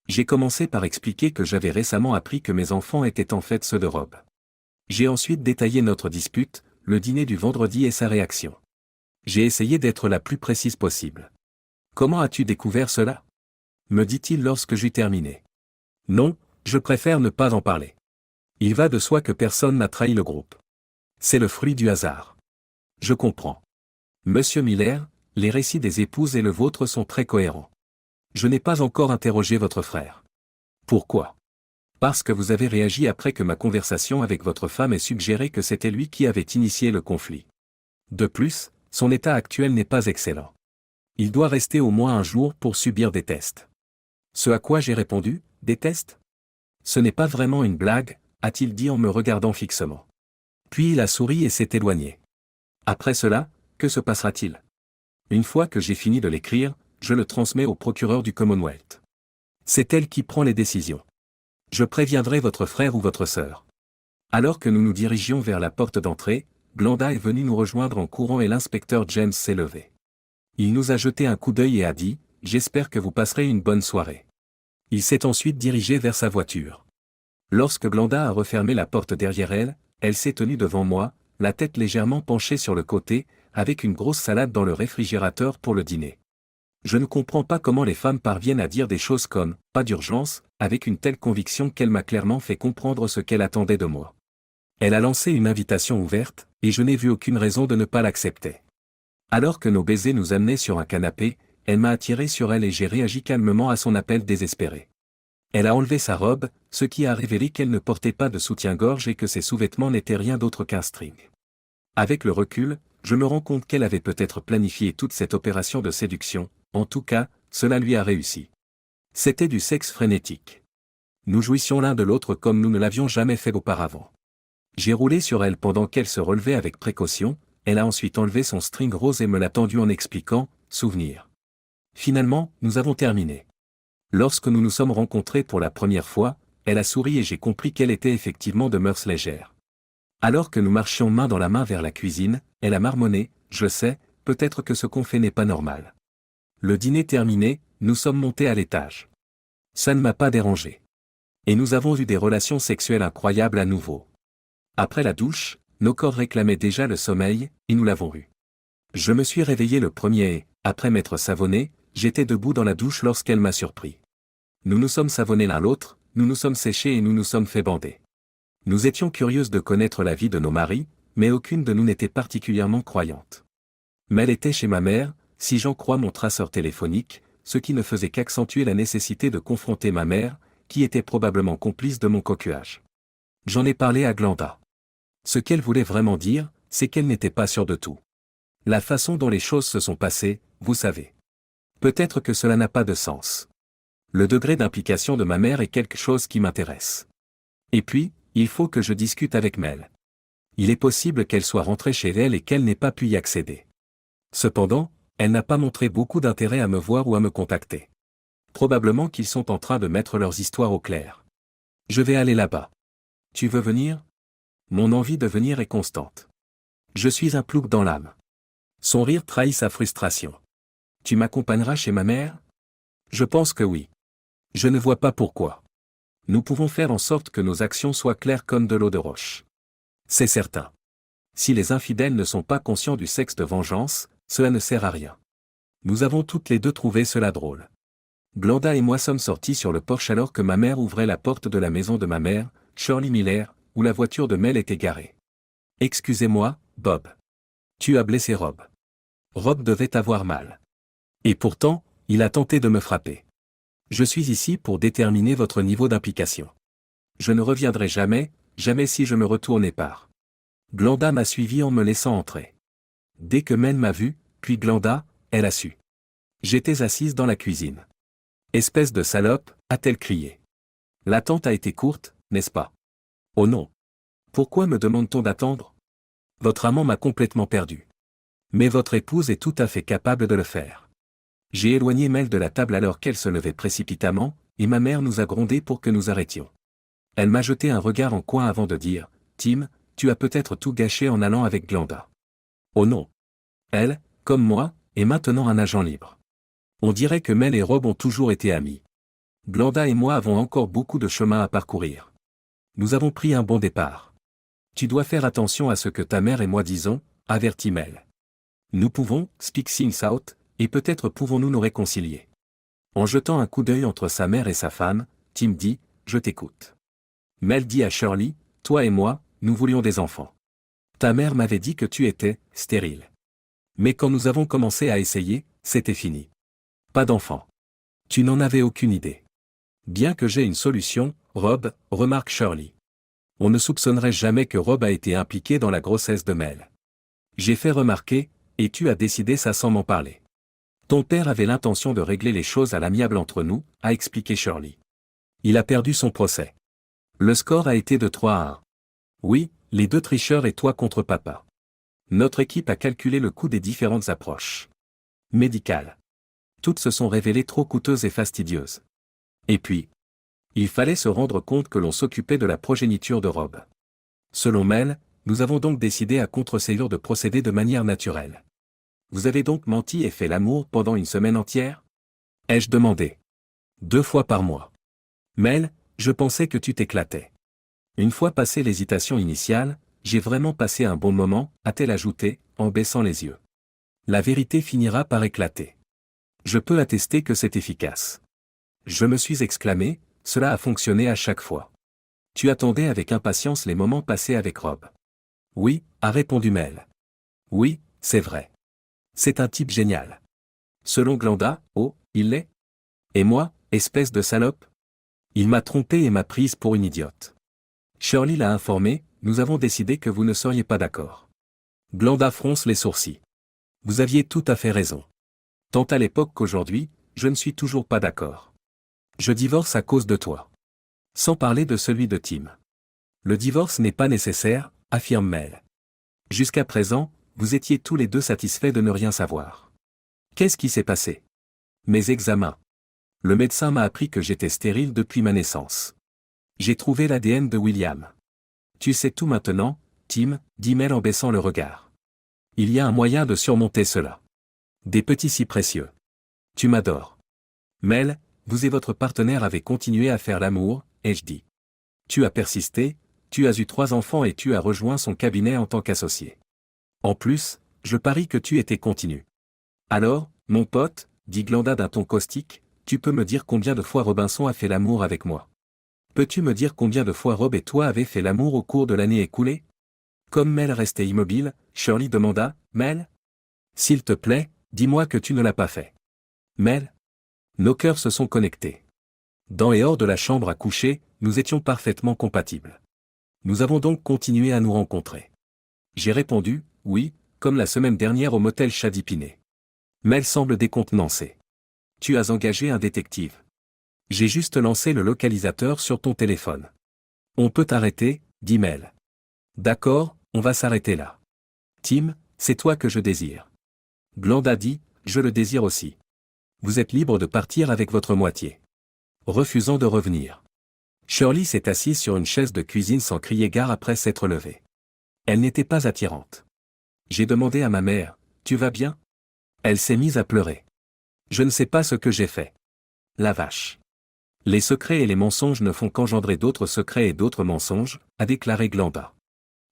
J'ai commencé par expliquer que j'avais récemment appris que mes enfants étaient en fait ceux de Rob. J'ai ensuite détaillé notre dispute, le dîner du vendredi et sa réaction. J'ai essayé d'être la plus précise possible. « Comment as-tu découvert cela ?» me dit-il lorsque j'eus terminé. « Non, je préfère ne pas en parler. Il va de soi que personne n'a trahi le groupe. C'est le fruit du hasard. » Je comprends. Monsieur Miller, les récits des épouses et le vôtre sont très cohérents. Je n'ai pas encore interrogé votre frère. Pourquoi? Parce que vous avez réagi après que ma conversation avec votre femme ait suggéré que c'était lui qui avait initié le conflit. De plus, son état actuel n'est pas excellent. Il doit rester au moins un jour pour subir des tests. Ce à quoi j'ai répondu, des tests? Ce n'est pas vraiment une blague, a-t-il dit en me regardant fixement. Puis il a souri et s'est éloigné. Après cela, que se passera-t-il? Une fois que j'ai fini de l'écrire, je le transmets au procureur du Commonwealth. C'est elle qui prend les décisions. Je préviendrai votre frère ou votre sœur. Alors que nous nous dirigions vers la porte d'entrée, Glenda est venue nous rejoindre en courant et l'inspecteur James s'est levé. Il nous a jeté un coup d'œil et a dit, « J'espère que vous passerez une bonne soirée. » Il s'est ensuite dirigé vers sa voiture. Lorsque Glenda a refermé la porte derrière elle, elle s'est tenue devant moi, la tête légèrement penchée sur le côté, avec une grosse salade dans le réfrigérateur pour le dîner. Je ne comprends pas comment les femmes parviennent à dire des choses comme « pas d'urgence » avec une telle conviction qu'elle m'a clairement fait comprendre ce qu'elle attendait de moi. Elle a lancé une invitation ouverte, et je n'ai vu aucune raison de ne pas l'accepter. Alors que nos baisers nous amenaient sur un canapé, elle m'a attiré sur elle et j'ai réagi calmement à son appel désespéré. Elle a enlevé sa robe, ce qui a révélé qu'elle ne portait pas de soutien-gorge et que ses sous-vêtements n'étaient rien d'autre qu'un string. Avec le recul, je me rends compte qu'elle avait peut-être planifié toute cette opération de séduction, en tout cas, cela lui a réussi. C'était du sexe frénétique. Nous jouissions l'un de l'autre comme nous ne l'avions jamais fait auparavant. J'ai roulé sur elle pendant qu'elle se relevait avec précaution, elle a ensuite enlevé son string rose et me l'a tendu en expliquant, « Souvenir ». Finalement, nous avons terminé. Lorsque nous nous sommes rencontrés pour la première fois, elle a souri et j'ai compris qu'elle était effectivement de mœurs légères. Alors que nous marchions main dans la main vers la cuisine, elle a marmonné, « Je sais, peut-être que ce qu'on fait n'est pas normal. » Le dîner terminé, nous sommes montés à l'étage. Ça ne m'a pas dérangé. Et nous avons eu des relations sexuelles incroyables à nouveau. Après la douche, nos corps réclamaient déjà le sommeil, et nous l'avons eu. Je me suis réveillé le premier et, après m'être savonné, j'étais debout dans la douche lorsqu'elle m'a surpris. Nous nous sommes savonnés l'un l'autre, nous nous sommes séchés et nous nous sommes fait bander. Nous étions curieuses de connaître la vie de nos maris, mais aucune de nous n'était particulièrement croyante. Mais elle était chez ma mère, si j'en crois mon traceur téléphonique, ce qui ne faisait qu'accentuer la nécessité de confronter ma mère, qui était probablement complice de mon coquillage. J'en ai parlé à Glenda. Ce qu'elle voulait vraiment dire, c'est qu'elle n'était pas sûre de tout. La façon dont les choses se sont passées, vous savez. Peut-être que cela n'a pas de sens. Le degré d'implication de ma mère est quelque chose qui m'intéresse. Et puis, il faut que je discute avec Mel. Il est possible qu'elle soit rentrée chez elle et qu'elle n'ait pas pu y accéder. Cependant, elle n'a pas montré beaucoup d'intérêt à me voir ou à me contacter. Probablement qu'ils sont en train de mettre leurs histoires au clair. Je vais aller là-bas. Tu veux venir? Mon envie de venir est constante. Je suis un plouc dans l'âme. Son rire trahit sa frustration. Tu m'accompagneras chez ma mère? Je pense que oui. Je ne vois pas pourquoi. Nous pouvons faire en sorte que nos actions soient claires comme de l'eau de roche. C'est certain. Si les infidèles ne sont pas conscients du sexe de vengeance, cela ne sert à rien. Nous avons toutes les deux trouvé cela drôle. Glenda et moi sommes sortis sur le porche alors que ma mère ouvrait la porte de la maison de ma mère, Shirley Miller, où la voiture de Mel était garée. Excusez-moi, Bob. Tu as blessé Rob. Rob devait avoir mal. Et pourtant, il a tenté de me frapper. Je suis ici pour déterminer votre niveau d'implication. Je ne reviendrai jamais, jamais si je me retourne et pars. Glenda m'a suivi en me laissant entrer. Dès que Mel m'a vu, puis Glenda, elle a su. J'étais assise dans la cuisine. Espèce de salope, a-t-elle crié. L'attente a été courte, n'est-ce pas? Oh non. Pourquoi me demande-t-on d'attendre? Votre amant m'a complètement perdu. Mais votre épouse est tout à fait capable de le faire. J'ai éloigné Mel de la table alors qu'elle se levait précipitamment, et ma mère nous a grondés pour que nous arrêtions. Elle m'a jeté un regard en coin avant de dire, Tim, tu as peut-être tout gâché en allant avec Glenda. Oh non. Elle, comme moi, est maintenant un agent libre. On dirait que Mel et Rob ont toujours été amis. Glenda et moi avons encore beaucoup de chemin à parcourir. Nous avons pris un bon départ. Tu dois faire attention à ce que ta mère et moi disons, avertit Mel. Nous pouvons, speak things out, et peut-être pouvons-nous nous réconcilier. En jetant un coup d'œil entre sa mère et sa femme, Tim dit, je t'écoute. Mel dit à Shirley, toi et moi, nous voulions des enfants. Ta mère m'avait dit que tu étais stérile. Mais quand nous avons commencé à essayer, c'était fini. Pas d'enfants. Tu n'en avais aucune idée. Bien que j'ai une solution, Rob, remarque Shirley. On ne soupçonnerait jamais que Rob a été impliqué dans la grossesse de Mel. J'ai fait remarquer, et tu as décidé ça sans m'en parler. Ton père avait l'intention de régler les choses à l'amiable entre nous, a expliqué Shirley. Il a perdu son procès. Le score a été de 3-1. Oui, les deux tricheurs et toi contre papa. Notre équipe a calculé le coût des différentes approches médicales. Toutes se sont révélées trop coûteuses et fastidieuses. Et puis, il fallait se rendre compte que l'on s'occupait de la progéniture de Rob. Selon Mel, nous avons donc décidé à contre-ségur de procéder de manière naturelle. Vous avez donc menti et fait l'amour pendant une semaine entière? Ai-je demandé. 2 fois par mois. Mel, je pensais que tu t'éclatais. Une fois passée l'hésitation initiale, j'ai vraiment passé un bon moment, a-t-elle ajouté, en baissant les yeux. La vérité finira par éclater. Je peux attester que c'est efficace. Je me suis exclamé, cela a fonctionné à chaque fois. Tu attendais avec impatience les moments passés avec Rob. Oui, a répondu Mel. Oui, c'est vrai. C'est un type génial. Selon Glenda, oh, il l'est? Et moi, espèce de salope? Il m'a trompé et m'a prise pour une idiote. Shirley l'a informé, nous avons décidé que vous ne seriez pas d'accord. Glenda fronce les sourcils. Vous aviez tout à fait raison. Tant à l'époque qu'aujourd'hui, je ne suis toujours pas d'accord. Je divorce à cause de toi. Sans parler de celui de Tim. Le divorce n'est pas nécessaire, affirme Mel. Jusqu'à présent, vous étiez tous les deux satisfaits de ne rien savoir. Qu'est-ce qui s'est passé? Mes examens. Le médecin m'a appris que j'étais stérile depuis ma naissance. J'ai trouvé l'ADN de William. Tu sais tout maintenant, Tim, dit Mel en baissant le regard. Il y a un moyen de surmonter cela. Des petits si précieux. Tu m'adores. Mel, vous et votre partenaire avez continué à faire l'amour, ai-je dit. Tu as persisté, tu as eu 3 enfants et tu as rejoint son cabinet en tant qu'associé. En plus, je parie que tu étais continu. Alors, mon pote, dit Glenda d'un ton caustique, tu peux me dire combien de fois Robinson a fait l'amour avec moi? Peux-tu me dire combien de fois Rob et toi avez fait l'amour au cours de l'année écoulée? Comme Mel restait immobile, Shirley demanda, Mel? S'il te plaît, dis-moi que tu ne l'as pas fait. Mel? Nos cœurs se sont connectés. Dans et hors de la chambre à coucher, nous étions parfaitement compatibles. Nous avons donc continué à nous rencontrer. J'ai répondu, oui, comme la semaine dernière au motel Chadipiné. Mel semble décontenancée. Tu as engagé un détective. J'ai juste lancé le localisateur sur ton téléphone. On peut t'arrêter, dit Mel. D'accord, on va s'arrêter là. Tim, c'est toi que je désire. Glenda dit, je le désire aussi. Vous êtes libre de partir avec votre moitié. Refusant de revenir. Shirley s'est assise sur une chaise de cuisine sans crier gare après s'être levée. Elle n'était pas attirante. J'ai demandé à ma mère, tu vas bien? Elle s'est mise à pleurer. Je ne sais pas ce que j'ai fait. La vache. Les secrets et les mensonges ne font qu'engendrer d'autres secrets et d'autres mensonges, a déclaré Glenda.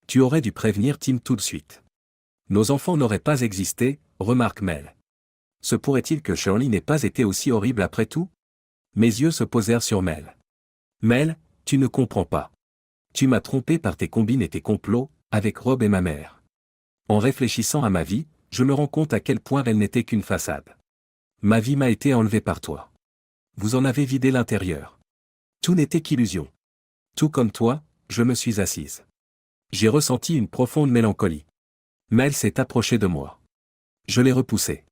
Tu aurais dû prévenir Tim tout de suite. Nos enfants n'auraient pas existé, remarque Mel. Se pourrait-il que Shirley n'ait pas été aussi horrible après tout? Mes yeux se posèrent sur Mel. Mel, tu ne comprends pas. Tu m'as trompé par tes combines et tes complots, avec Rob et ma mère. En réfléchissant à ma vie, je me rends compte à quel point elle n'était qu'une façade. Ma vie m'a été enlevée par toi. Vous en avez vidé l'intérieur. Tout n'était qu'illusion. Tout comme toi, je me suis assise. J'ai ressenti une profonde mélancolie. Mel s'est approchée de moi. Je l'ai repoussée.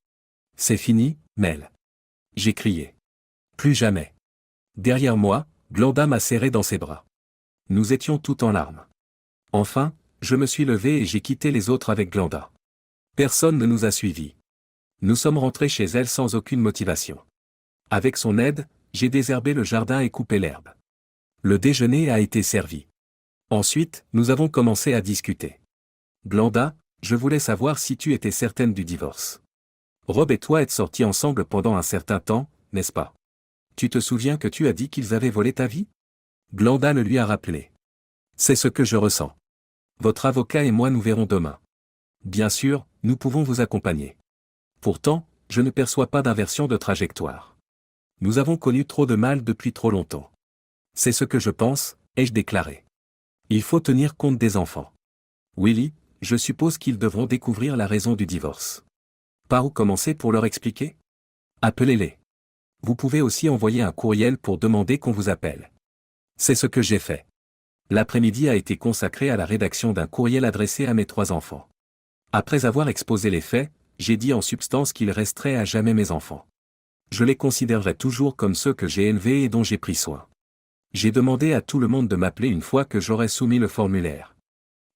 C'est fini, Mel. J'ai crié. Plus jamais. Derrière moi, Glenda m'a serré dans ses bras. Nous étions tout en larmes. Enfin, je me suis levé et j'ai quitté les autres avec Glenda. Personne ne nous a suivis. Nous sommes rentrés chez elle sans aucune motivation. Avec son aide, j'ai désherbé le jardin et coupé l'herbe. Le déjeuner a été servi. Ensuite, nous avons commencé à discuter. Glenda, je voulais savoir si tu étais certaine du divorce. Rob et toi êtes sortis ensemble pendant un certain temps, n'est-ce pas? Tu te souviens que tu as dit qu'ils avaient volé ta vie? Glenda le lui a rappelé. C'est ce que je ressens. Votre avocat et moi nous verrons demain. Bien sûr, nous pouvons vous accompagner. Pourtant, je ne perçois pas d'inversion de trajectoire. Nous avons connu trop de mal depuis trop longtemps. C'est ce que je pense, ai-je déclaré. Il faut tenir compte des enfants. Willy, je suppose qu'ils devront découvrir la raison du divorce. Par où commencer pour leur expliquer? Appelez-les. Vous pouvez aussi envoyer un courriel pour demander qu'on vous appelle. C'est ce que j'ai fait. L'après-midi a été consacré à la rédaction d'un courriel adressé à mes 3 enfants. Après avoir exposé les faits, j'ai dit en substance qu'ils resteraient à jamais mes enfants. Je les considérerai toujours comme ceux que j'ai élevés et dont j'ai pris soin. J'ai demandé à tout le monde de m'appeler une fois que j'aurai soumis le formulaire.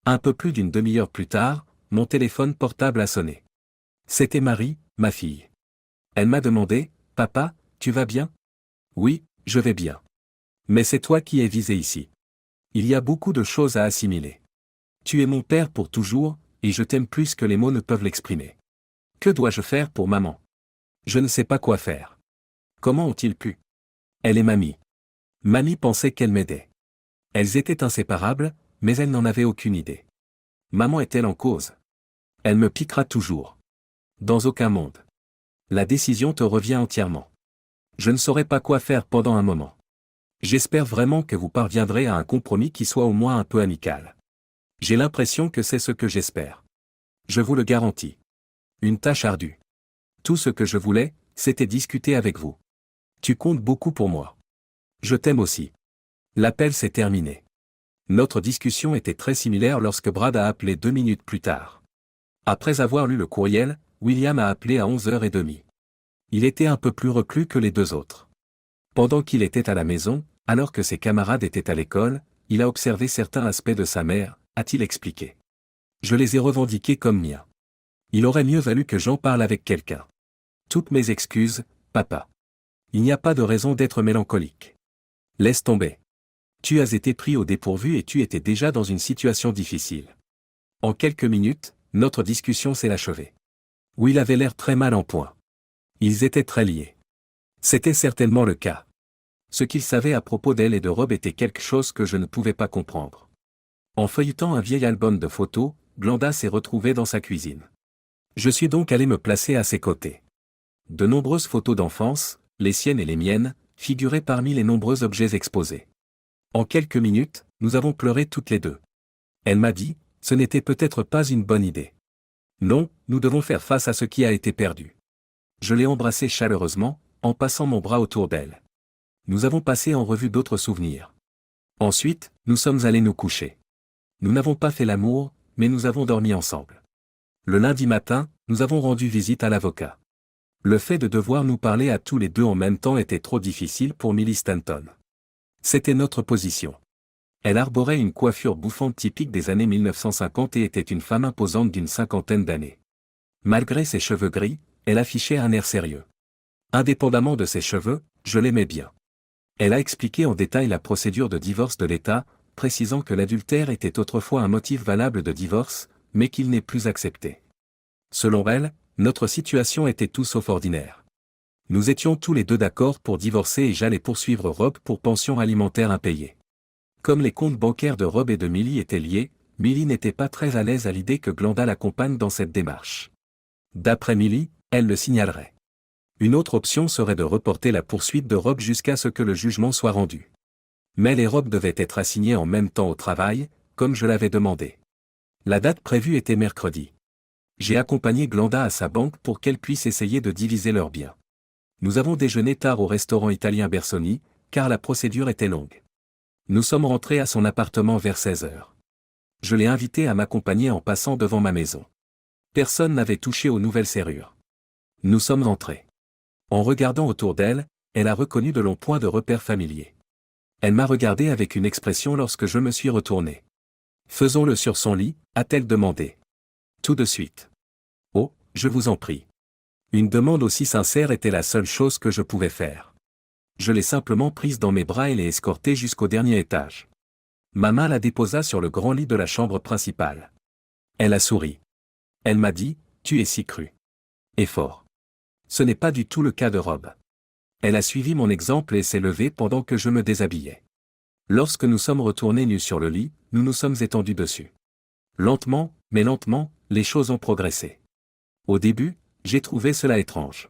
Un peu plus d'une demi-heure plus tard, mon téléphone portable a sonné. C'était Marie, ma fille. Elle m'a demandé, « Papa, tu vas bien? » Oui, je vais bien. Mais c'est toi qui es visé ici. Il y a beaucoup de choses à assimiler. Tu es mon père pour toujours, et je t'aime plus que les mots ne peuvent l'exprimer. Que dois-je faire pour maman? Je ne sais pas quoi faire. Comment ont-ils pu? Elle est mamie. Mamie pensait qu'elle m'aidait. Elles étaient inséparables, mais elle n'en avait aucune idée. Maman est-elle en cause? Elle me piquera toujours. Dans aucun monde. La décision te revient entièrement. Je ne saurais pas quoi faire pendant un moment. J'espère vraiment que vous parviendrez à un compromis qui soit au moins un peu amical. J'ai l'impression que c'est ce que j'espère. Je vous le garantis. Une tâche ardue. Tout ce que je voulais, c'était discuter avec vous. Tu comptes beaucoup pour moi. Je t'aime aussi. L'appel s'est terminé. Notre discussion était très similaire lorsque Brad a appelé 2 minutes plus tard. Après avoir lu le courriel, William a appelé à 11h30. Il était un peu plus reclus que les 2 autres. Pendant qu'il était à la maison, alors que ses camarades étaient à l'école, il a observé certains aspects de sa mère, a-t-il expliqué. Je les ai revendiqués comme miens. Il aurait mieux valu que j'en parle avec quelqu'un. Toutes mes excuses, papa. Il n'y a pas de raison d'être mélancolique. Laisse tomber. Tu as été pris au dépourvu et tu étais déjà dans une situation difficile. En quelques minutes, notre discussion s'est achevée. Will avait l'air très mal en point. Ils étaient très liés. C'était certainement le cas. Ce qu'il savait à propos d'elle et de Rob était quelque chose que je ne pouvais pas comprendre. En feuilletant un vieil album de photos, Glenda s'est retrouvée dans sa cuisine. Je suis donc allé me placer à ses côtés. De nombreuses photos d'enfance, les siennes et les miennes, figuraient parmi les nombreux objets exposés. En quelques minutes, nous avons pleuré toutes les deux. Elle m'a dit, ce n'était peut-être pas une bonne idée. Non, nous devons faire face à ce qui a été perdu. Je l'ai embrassée chaleureusement, en passant mon bras autour d'elle. Nous avons passé en revue d'autres souvenirs. Ensuite, nous sommes allés nous coucher. Nous n'avons pas fait l'amour, mais nous avons dormi ensemble. Le lundi matin, nous avons rendu visite à l'avocat. Le fait de devoir nous parler à tous les deux en même temps était trop difficile pour Millie Stanton. C'était notre position. Elle arborait une coiffure bouffante typique des années 1950 et était une femme imposante d'une cinquantaine d'années. Malgré ses cheveux gris, elle affichait un air sérieux. Indépendamment de ses cheveux, je l'aimais bien. Elle a expliqué en détail la procédure de divorce de l'État, précisant que l'adultère était autrefois un motif valable de divorce, mais qu'il n'est plus accepté. Selon elle, notre situation était tout sauf ordinaire. Nous étions tous les deux d'accord pour divorcer et j'allais poursuivre Rob pour pension alimentaire impayée. Comme les comptes bancaires de Rob et de Millie étaient liés, Millie n'était pas très à l'aise à l'idée que Glenda l'accompagne dans cette démarche. D'après Millie, elle le signalerait. Une autre option serait de reporter la poursuite de Rob jusqu'à ce que le jugement soit rendu. Mel et Rob devaient être assignés en même temps au travail, comme je l'avais demandé. La date prévue était mercredi. J'ai accompagné Glenda à sa banque pour qu'elle puisse essayer de diviser leurs biens. Nous avons déjeuné tard au restaurant italien Bersoni, car la procédure était longue. Nous sommes rentrés à son appartement vers 16 heures. Je l'ai invité à m'accompagner en passant devant ma maison. Personne n'avait touché aux nouvelles serrures. Nous sommes entrés. En regardant autour d'elle, elle a reconnu de longs points de repère familiers. Elle m'a regardé avec une expression lorsque je me suis retourné. « Faisons-le sur son lit », a-t-elle demandé. Tout de suite. « Oh, je vous en prie. » Une demande aussi sincère était la seule chose que je pouvais faire. Je l'ai simplement prise dans mes bras et l'ai escortée jusqu'au dernier étage. Ma main la déposa sur le grand lit de la chambre principale. Elle a souri. Elle m'a dit, « Tu es si cru. Et fort. » Ce n'est pas du tout le cas de Rob. Elle a suivi mon exemple et s'est levée pendant que je me déshabillais. Lorsque nous sommes retournés nus sur le lit, nous nous sommes étendus dessus. Lentement, mais lentement, les choses ont progressé. Au début, j'ai trouvé cela étrange.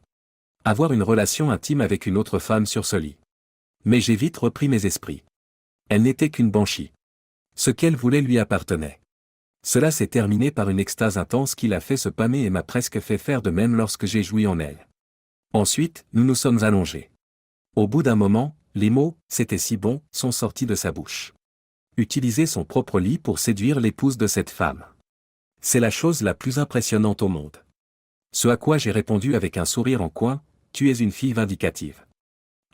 Avoir une relation intime avec une autre femme sur ce lit. Mais j'ai vite repris mes esprits. Elle n'était qu'une banshee. Ce qu'elle voulait lui appartenait. Cela s'est terminé par une extase intense qui l'a fait se pâmer et m'a presque fait faire de même lorsque j'ai joui en elle. Ensuite, nous nous sommes allongés. Au bout d'un moment, les mots « c'était si bon » sont sortis de sa bouche. Utiliser son propre lit pour séduire l'épouse de cette femme. C'est la chose la plus impressionnante au monde. Ce à quoi j'ai répondu avec un sourire en coin, « Tu es une fille vindicative. »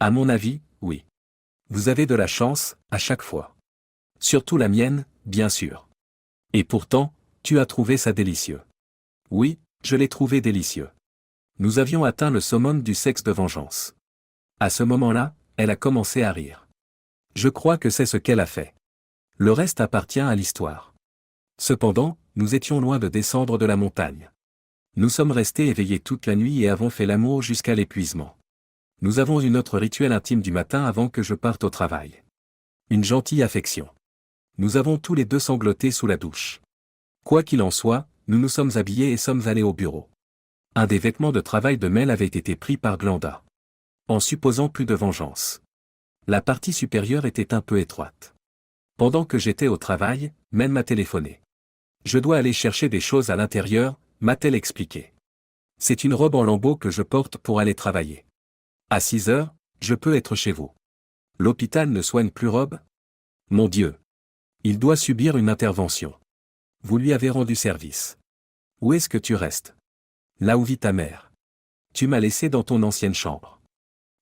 À mon avis, oui. Vous avez de la chance, à chaque fois. Surtout la mienne, bien sûr. Et pourtant, tu as trouvé ça délicieux. Oui, je l'ai trouvé délicieux. Nous avions atteint le summum du sexe de vengeance. À ce moment-là, elle a commencé à rire. Je crois que c'est ce qu'elle a fait. Le reste appartient à l'histoire. Cependant, nous étions loin de descendre de la montagne. Nous sommes restés éveillés toute la nuit et avons fait l'amour jusqu'à l'épuisement. Nous avons eu notre rituel intime du matin avant que je parte au travail. Une gentille affection. Nous avons tous les deux sangloté sous la douche. Quoi qu'il en soit, nous nous sommes habillés et sommes allés au bureau. Un des vêtements de travail de Mel avait été pris par Glenda. En supposant plus de vengeance. La partie supérieure était un peu étroite. Pendant que j'étais au travail, Mel m'a téléphoné. Je dois aller chercher des choses à l'intérieur, m'a-t-elle expliqué. C'est une robe en lambeaux que je porte pour aller travailler. À 6 heures, je peux être chez vous. L'hôpital ne soigne plus Rob? Mon Dieu. Il doit subir une intervention. Vous lui avez rendu service. Où est-ce que tu restes? Là où vit ta mère. Tu m'as laissé dans ton ancienne chambre.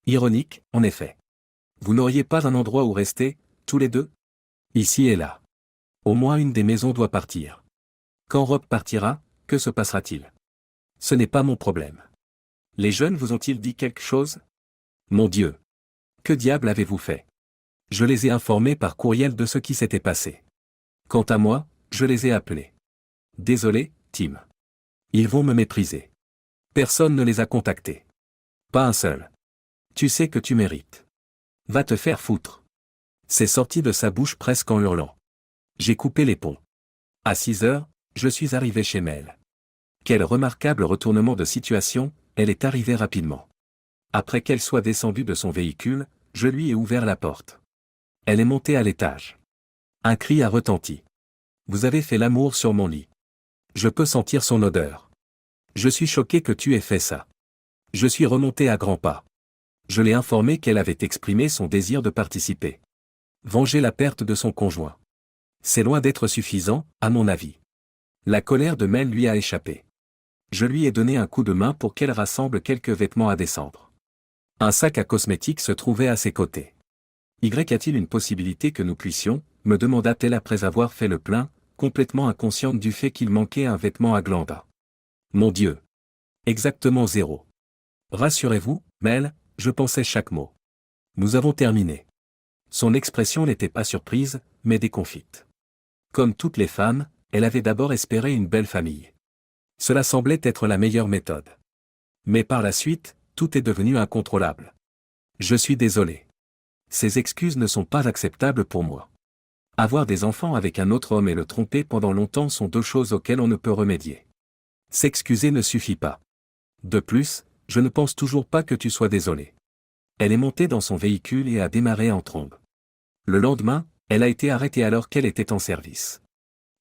Ironique, en effet. Vous n'auriez pas un endroit où rester, tous les deux? Ici et là. Au moins une des maisons doit partir. Quand Rob partira, que se passera-t-il? Ce n'est pas mon problème. Les jeunes vous ont-ils dit quelque chose? Mon Dieu. Que diable avez-vous fait? Je les ai informés par courriel de ce qui s'était passé. Quant à moi, je les ai appelés. Désolé, Tim. Ils vont me mépriser. Personne ne les a contactés. Pas un seul. Tu sais que tu mérites. Va te faire foutre. C'est sorti de sa bouche presque en hurlant. J'ai coupé les ponts. À 6 heures, je suis arrivé chez Mel. Quel remarquable retournement de situation, elle est arrivée rapidement. Après qu'elle soit descendue de son véhicule, je lui ai ouvert la porte. Elle est montée à l'étage. Un cri a retenti. Vous avez fait l'amour sur mon lit. Je peux sentir son odeur. Je suis choqué que tu aies fait ça. Je suis remonté à grands pas. Je l'ai informé qu'elle avait exprimé son désir de participer. Venger la perte de son conjoint. C'est loin d'être suffisant, à mon avis. La colère de Mel lui a échappé. Je lui ai donné un coup de main pour qu'elle rassemble quelques vêtements à descendre. Un sac à cosmétiques se trouvait à ses côtés. Y a-t-il une possibilité que nous puissions, me demanda-t-elle après avoir fait le plein, complètement inconsciente du fait qu'il manquait un vêtement à Glenda. Mon Dieu! Exactement 0. Rassurez-vous, Mel, je pensais chaque mot. Nous avons terminé. Son expression n'était pas surprise, mais déconfite. Comme toutes les femmes, elle avait d'abord espéré une belle famille. Cela semblait être la meilleure méthode. Mais par la suite, tout est devenu incontrôlable. Je suis désolé. Ces excuses ne sont pas acceptables pour moi. Avoir des enfants avec un autre homme et le tromper pendant longtemps sont deux choses auxquelles on ne peut remédier. S'excuser ne suffit pas. De plus, je ne pense toujours pas que tu sois désolé. Elle est montée dans son véhicule et a démarré en trombe. Le lendemain, elle a été arrêtée alors qu'elle était en service.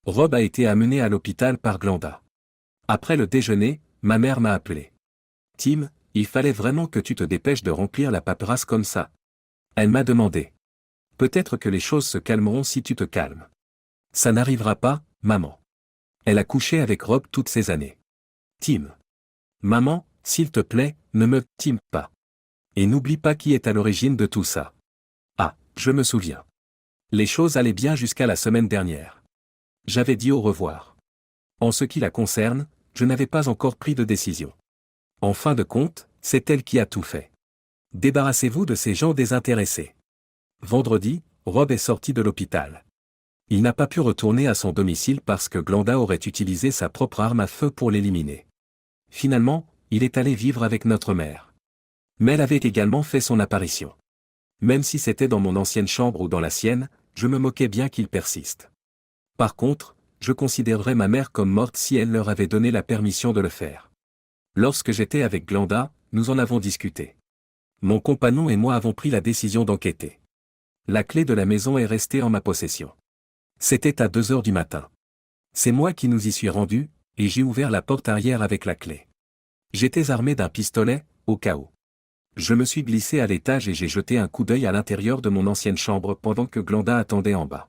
Rob a été amené à l'hôpital par Glenda. Après le déjeuner, ma mère m'a appelé. Tim, il fallait vraiment que tu te dépêches de remplir la paperasse comme ça. Elle m'a demandé. Peut-être que les choses se calmeront si tu te calmes. Ça n'arrivera pas, maman. Elle a couché avec Rob toutes ces années. Tim. Maman, s'il te plaît, ne me Tim pas. Et n'oublie pas qui est à l'origine de tout ça. Ah, je me souviens. Les choses allaient bien jusqu'à la semaine dernière. J'avais dit au revoir. En ce qui la concerne, je n'avais pas encore pris de décision. En fin de compte, c'est elle qui a tout fait. Débarrassez-vous de ces gens désintéressés. Vendredi, Rob est sorti de l'hôpital. Il n'a pas pu retourner à son domicile parce que Glenda aurait utilisé sa propre arme à feu pour l'éliminer. Finalement, il est allé vivre avec notre mère. Mel avait également fait son apparition. Même si c'était dans mon ancienne chambre ou dans la sienne, je me moquais bien qu'il persiste. Par contre, je considérerais ma mère comme morte si elle leur avait donné la permission de le faire. Lorsque j'étais avec Glenda, nous en avons discuté. Mon compagnon et moi avons pris la décision d'enquêter. La clé de la maison est restée en ma possession. C'était à 2 heures du matin. C'est moi qui nous y suis rendu, et j'ai ouvert la porte arrière avec la clé. J'étais armé d'un pistolet, au cas où. Je me suis glissé à l'étage et j'ai jeté un coup d'œil à l'intérieur de mon ancienne chambre pendant que Glenda attendait en bas.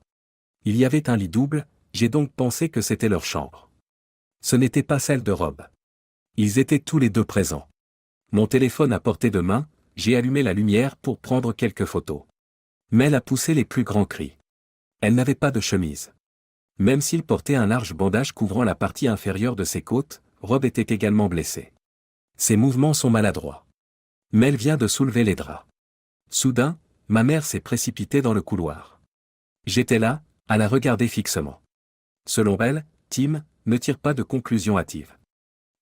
Il y avait un lit double, j'ai donc pensé que c'était leur chambre. Ce n'était pas celle de Rob. Ils étaient tous les deux présents. Mon téléphone à portée de main, j'ai allumé la lumière pour prendre quelques photos. Mel a poussé les plus grands cris. Elle n'avait pas de chemise. Même s'il portait un large bandage couvrant la partie inférieure de ses côtes, Rob était également blessé. Ses mouvements sont maladroits. Mel vient de soulever les draps. Soudain, ma mère s'est précipitée dans le couloir. J'étais là, à la regarder fixement. Selon elle, Tim, ne tire pas de conclusion hâtive.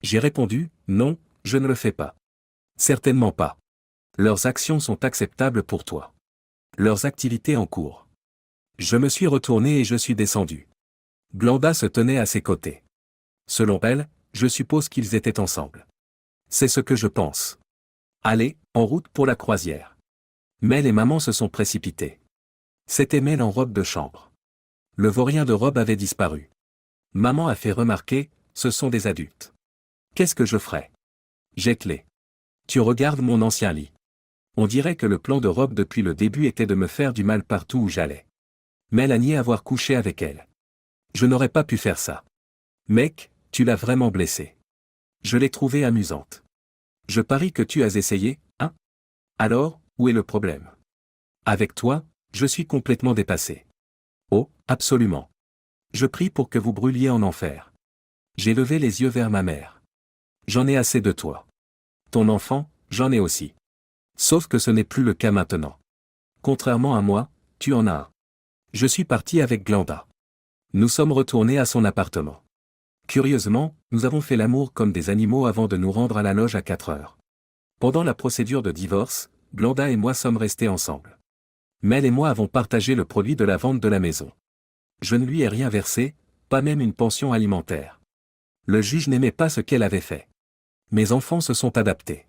J'ai répondu, non, je ne le fais pas. Certainement pas. Leurs actions sont acceptables pour toi. Leurs activités en cours. Je me suis retourné et je suis descendu. Glenda se tenait à ses côtés. Selon elle, je suppose qu'ils étaient ensemble. C'est ce que je pense. Allez, en route pour la croisière. Mel et maman se sont précipités. C'était Mel en robe de chambre. Le vaurien de Rob avait disparu. Maman a fait remarquer, ce sont des adultes. Qu'est-ce que je ferais? J'ai clé. Tu regardes mon ancien lit. On dirait que le plan de Rob depuis le début était de me faire du mal partout où j'allais. Mel a nié avoir couché avec elle. Je n'aurais pas pu faire ça. Mec, tu l'as vraiment blessée. Je l'ai trouvée amusante. Je parie que tu as essayé, hein? Alors, où est le problème? Avec toi, je suis complètement dépassé. Oh, absolument. Je prie pour que vous brûliez en enfer. J'ai levé les yeux vers ma mère. J'en ai assez de toi. Ton enfant, j'en ai aussi. Sauf que ce n'est plus le cas maintenant. Contrairement à moi, tu en as un. Je suis parti avec Glenda. Nous sommes retournés à son appartement. Curieusement, nous avons fait l'amour comme des animaux avant de nous rendre à la loge à 4 heures. Pendant la procédure de divorce, Glenda et moi sommes restés ensemble. Mel et moi avons partagé le produit de la vente de la maison. Je ne lui ai rien versé, pas même une pension alimentaire. Le juge n'aimait pas ce qu'elle avait fait. Mes enfants se sont adaptés.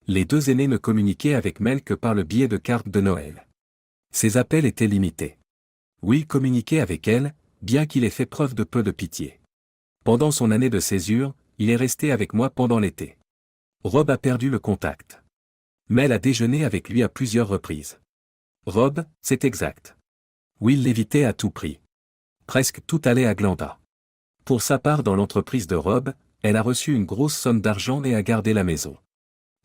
Les 2 aînés ne communiquaient avec Mel que par le biais de cartes de Noël. Ses appels étaient limités. Will communiquait avec elle, bien qu'il ait fait preuve de peu de pitié. Pendant son année de césure, il est resté avec moi pendant l'été. Rob a perdu le contact. Mel a déjeuné avec lui à plusieurs reprises. Rob, c'est exact. Will l'évitait à tout prix. Presque tout allait à Glenda. Pour sa part dans l'entreprise de Rob, elle a reçu une grosse somme d'argent et a gardé la maison.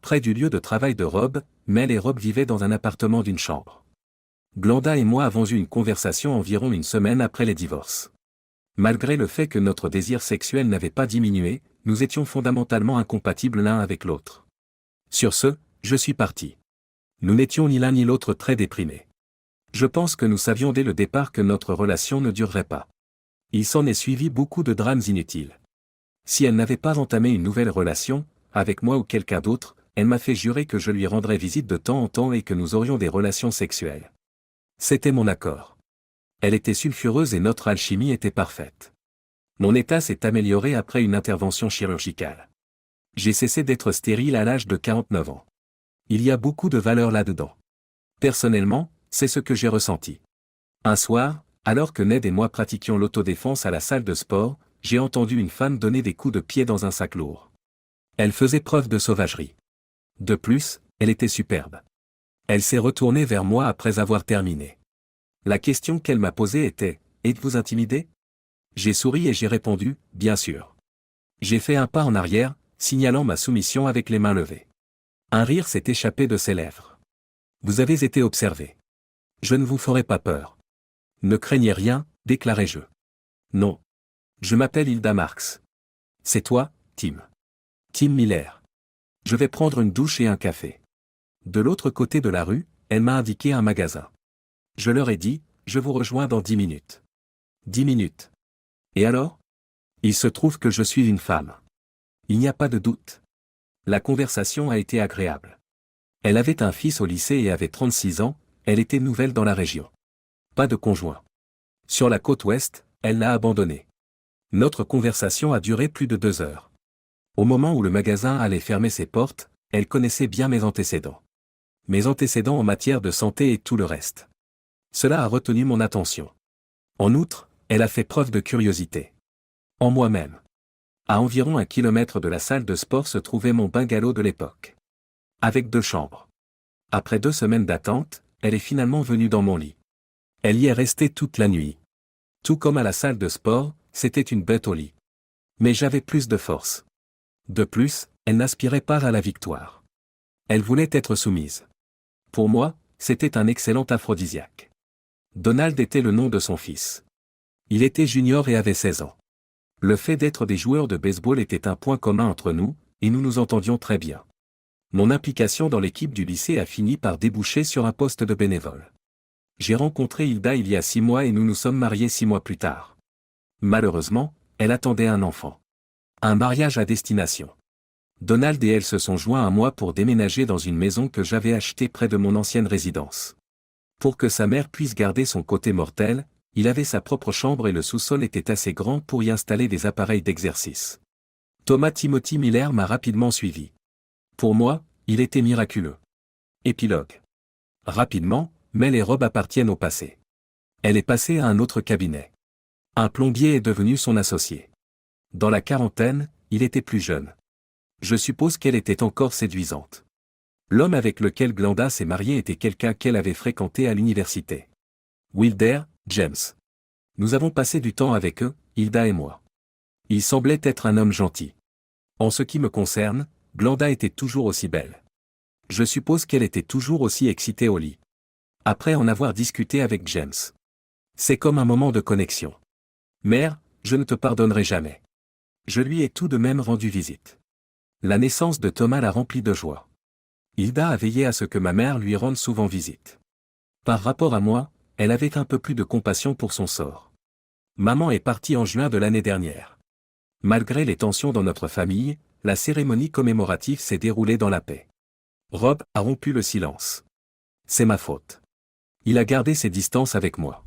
Près du lieu de travail de Rob, Mel et Rob vivaient dans un appartement d'une chambre. Glenda et moi avons eu une conversation environ une semaine après les divorces. Malgré le fait que notre désir sexuel n'avait pas diminué, nous étions fondamentalement incompatibles l'un avec l'autre. Sur ce, je suis parti. Nous n'étions ni l'un ni l'autre très déprimés. Je pense que nous savions dès le départ que notre relation ne durerait pas. Il s'en est suivi beaucoup de drames inutiles. Si elle n'avait pas entamé une nouvelle relation, avec moi ou quelqu'un d'autre, elle m'a fait jurer que je lui rendrais visite de temps en temps et que nous aurions des relations sexuelles. C'était mon accord. Elle était sulfureuse et notre alchimie était parfaite. Mon état s'est amélioré après une intervention chirurgicale. J'ai cessé d'être stérile à l'âge de 49 ans. Il y a beaucoup de valeur là-dedans. Personnellement, c'est ce que j'ai ressenti. Un soir, alors que Ned et moi pratiquions l'autodéfense à la salle de sport, j'ai entendu une femme donner des coups de pied dans un sac lourd. Elle faisait preuve de sauvagerie. De plus, elle était superbe. Elle s'est retournée vers moi après avoir terminé. La question qu'elle m'a posée était « Êtes-vous intimidé ?» J'ai souri et j'ai répondu « Bien sûr ». J'ai fait un pas en arrière, signalant ma soumission avec les mains levées. Un rire s'est échappé de ses lèvres. « Vous avez été observé. Je ne vous ferai pas peur. » « Ne craignez rien, déclarai-je. « Non. Je m'appelle Hilda Marks. »« C'est toi, Tim. »« Tim Miller. »« Je vais prendre une douche et un café. » De l'autre côté de la rue, elle m'a indiqué un magasin. Je leur ai dit, je vous rejoins dans 10 minutes. 10 minutes. Et alors ? Il se trouve que je suis une femme. Il n'y a pas de doute. La conversation a été agréable. Elle avait un fils au lycée et avait 36 ans, elle était nouvelle dans la région. Pas de conjoint. Sur la côte ouest, elle l'a abandonné. Notre conversation a duré plus de 2 heures. Au moment où le magasin allait fermer ses portes, elle connaissait bien mes antécédents. Mes antécédents en matière de santé et tout le reste. Cela a retenu mon attention. En outre, elle a fait preuve de curiosité. En moi-même. À environ 1 kilomètre de la salle de sport se trouvait mon bungalow de l'époque. Avec 2 chambres. Après 2 semaines d'attente, elle est finalement venue dans mon lit. Elle y est restée toute la nuit. Tout comme à la salle de sport, c'était une bête au lit. Mais j'avais plus de force. De plus, elle n'aspirait pas à la victoire. Elle voulait être soumise. Pour moi, c'était un excellent aphrodisiaque. Donald était le nom de son fils. Il était junior et avait 16 ans. Le fait d'être des joueurs de baseball était un point commun entre nous, et nous nous entendions très bien. Mon implication dans l'équipe du lycée a fini par déboucher sur un poste de bénévole. J'ai rencontré Hilda il y a 6 mois et nous nous sommes mariés 6 mois plus tard. Malheureusement, elle attendait un enfant. Un mariage à destination. Donald et elle se sont joints à moi pour déménager dans une maison que j'avais achetée près de mon ancienne résidence. Pour que sa mère puisse garder son côté mortel, il avait sa propre chambre et le sous-sol était assez grand pour y installer des appareils d'exercice. Thomas Timothy Miller m'a rapidement suivi. Pour moi, il était miraculeux. Épilogue. Rapidement, Mel et Rob appartiennent au passé. Elle est passée à un autre cabinet. Un plombier est devenu son associé. Dans la quarantaine, il était plus jeune. Je suppose qu'elle était encore séduisante. L'homme avec lequel Glenda s'est mariée était quelqu'un qu'elle avait fréquenté à l'université. Wilder, James. Nous avons passé du temps avec eux, Hilda et moi. Il semblait être un homme gentil. En ce qui me concerne, Glenda était toujours aussi belle. Je suppose qu'elle était toujours aussi excitée au lit. Après en avoir discuté avec James. C'est comme un moment de connexion. Mère, je ne te pardonnerai jamais. Je lui ai tout de même rendu visite. La naissance de Thomas l'a rempli de joie. Hilda a veillé à ce que ma mère lui rende souvent visite. Par rapport à moi, elle avait un peu plus de compassion pour son sort. Maman est partie en juin de l'année dernière. Malgré les tensions dans notre famille, la cérémonie commémorative s'est déroulée dans la paix. Rob a rompu le silence. C'est ma faute. Il a gardé ses distances avec moi.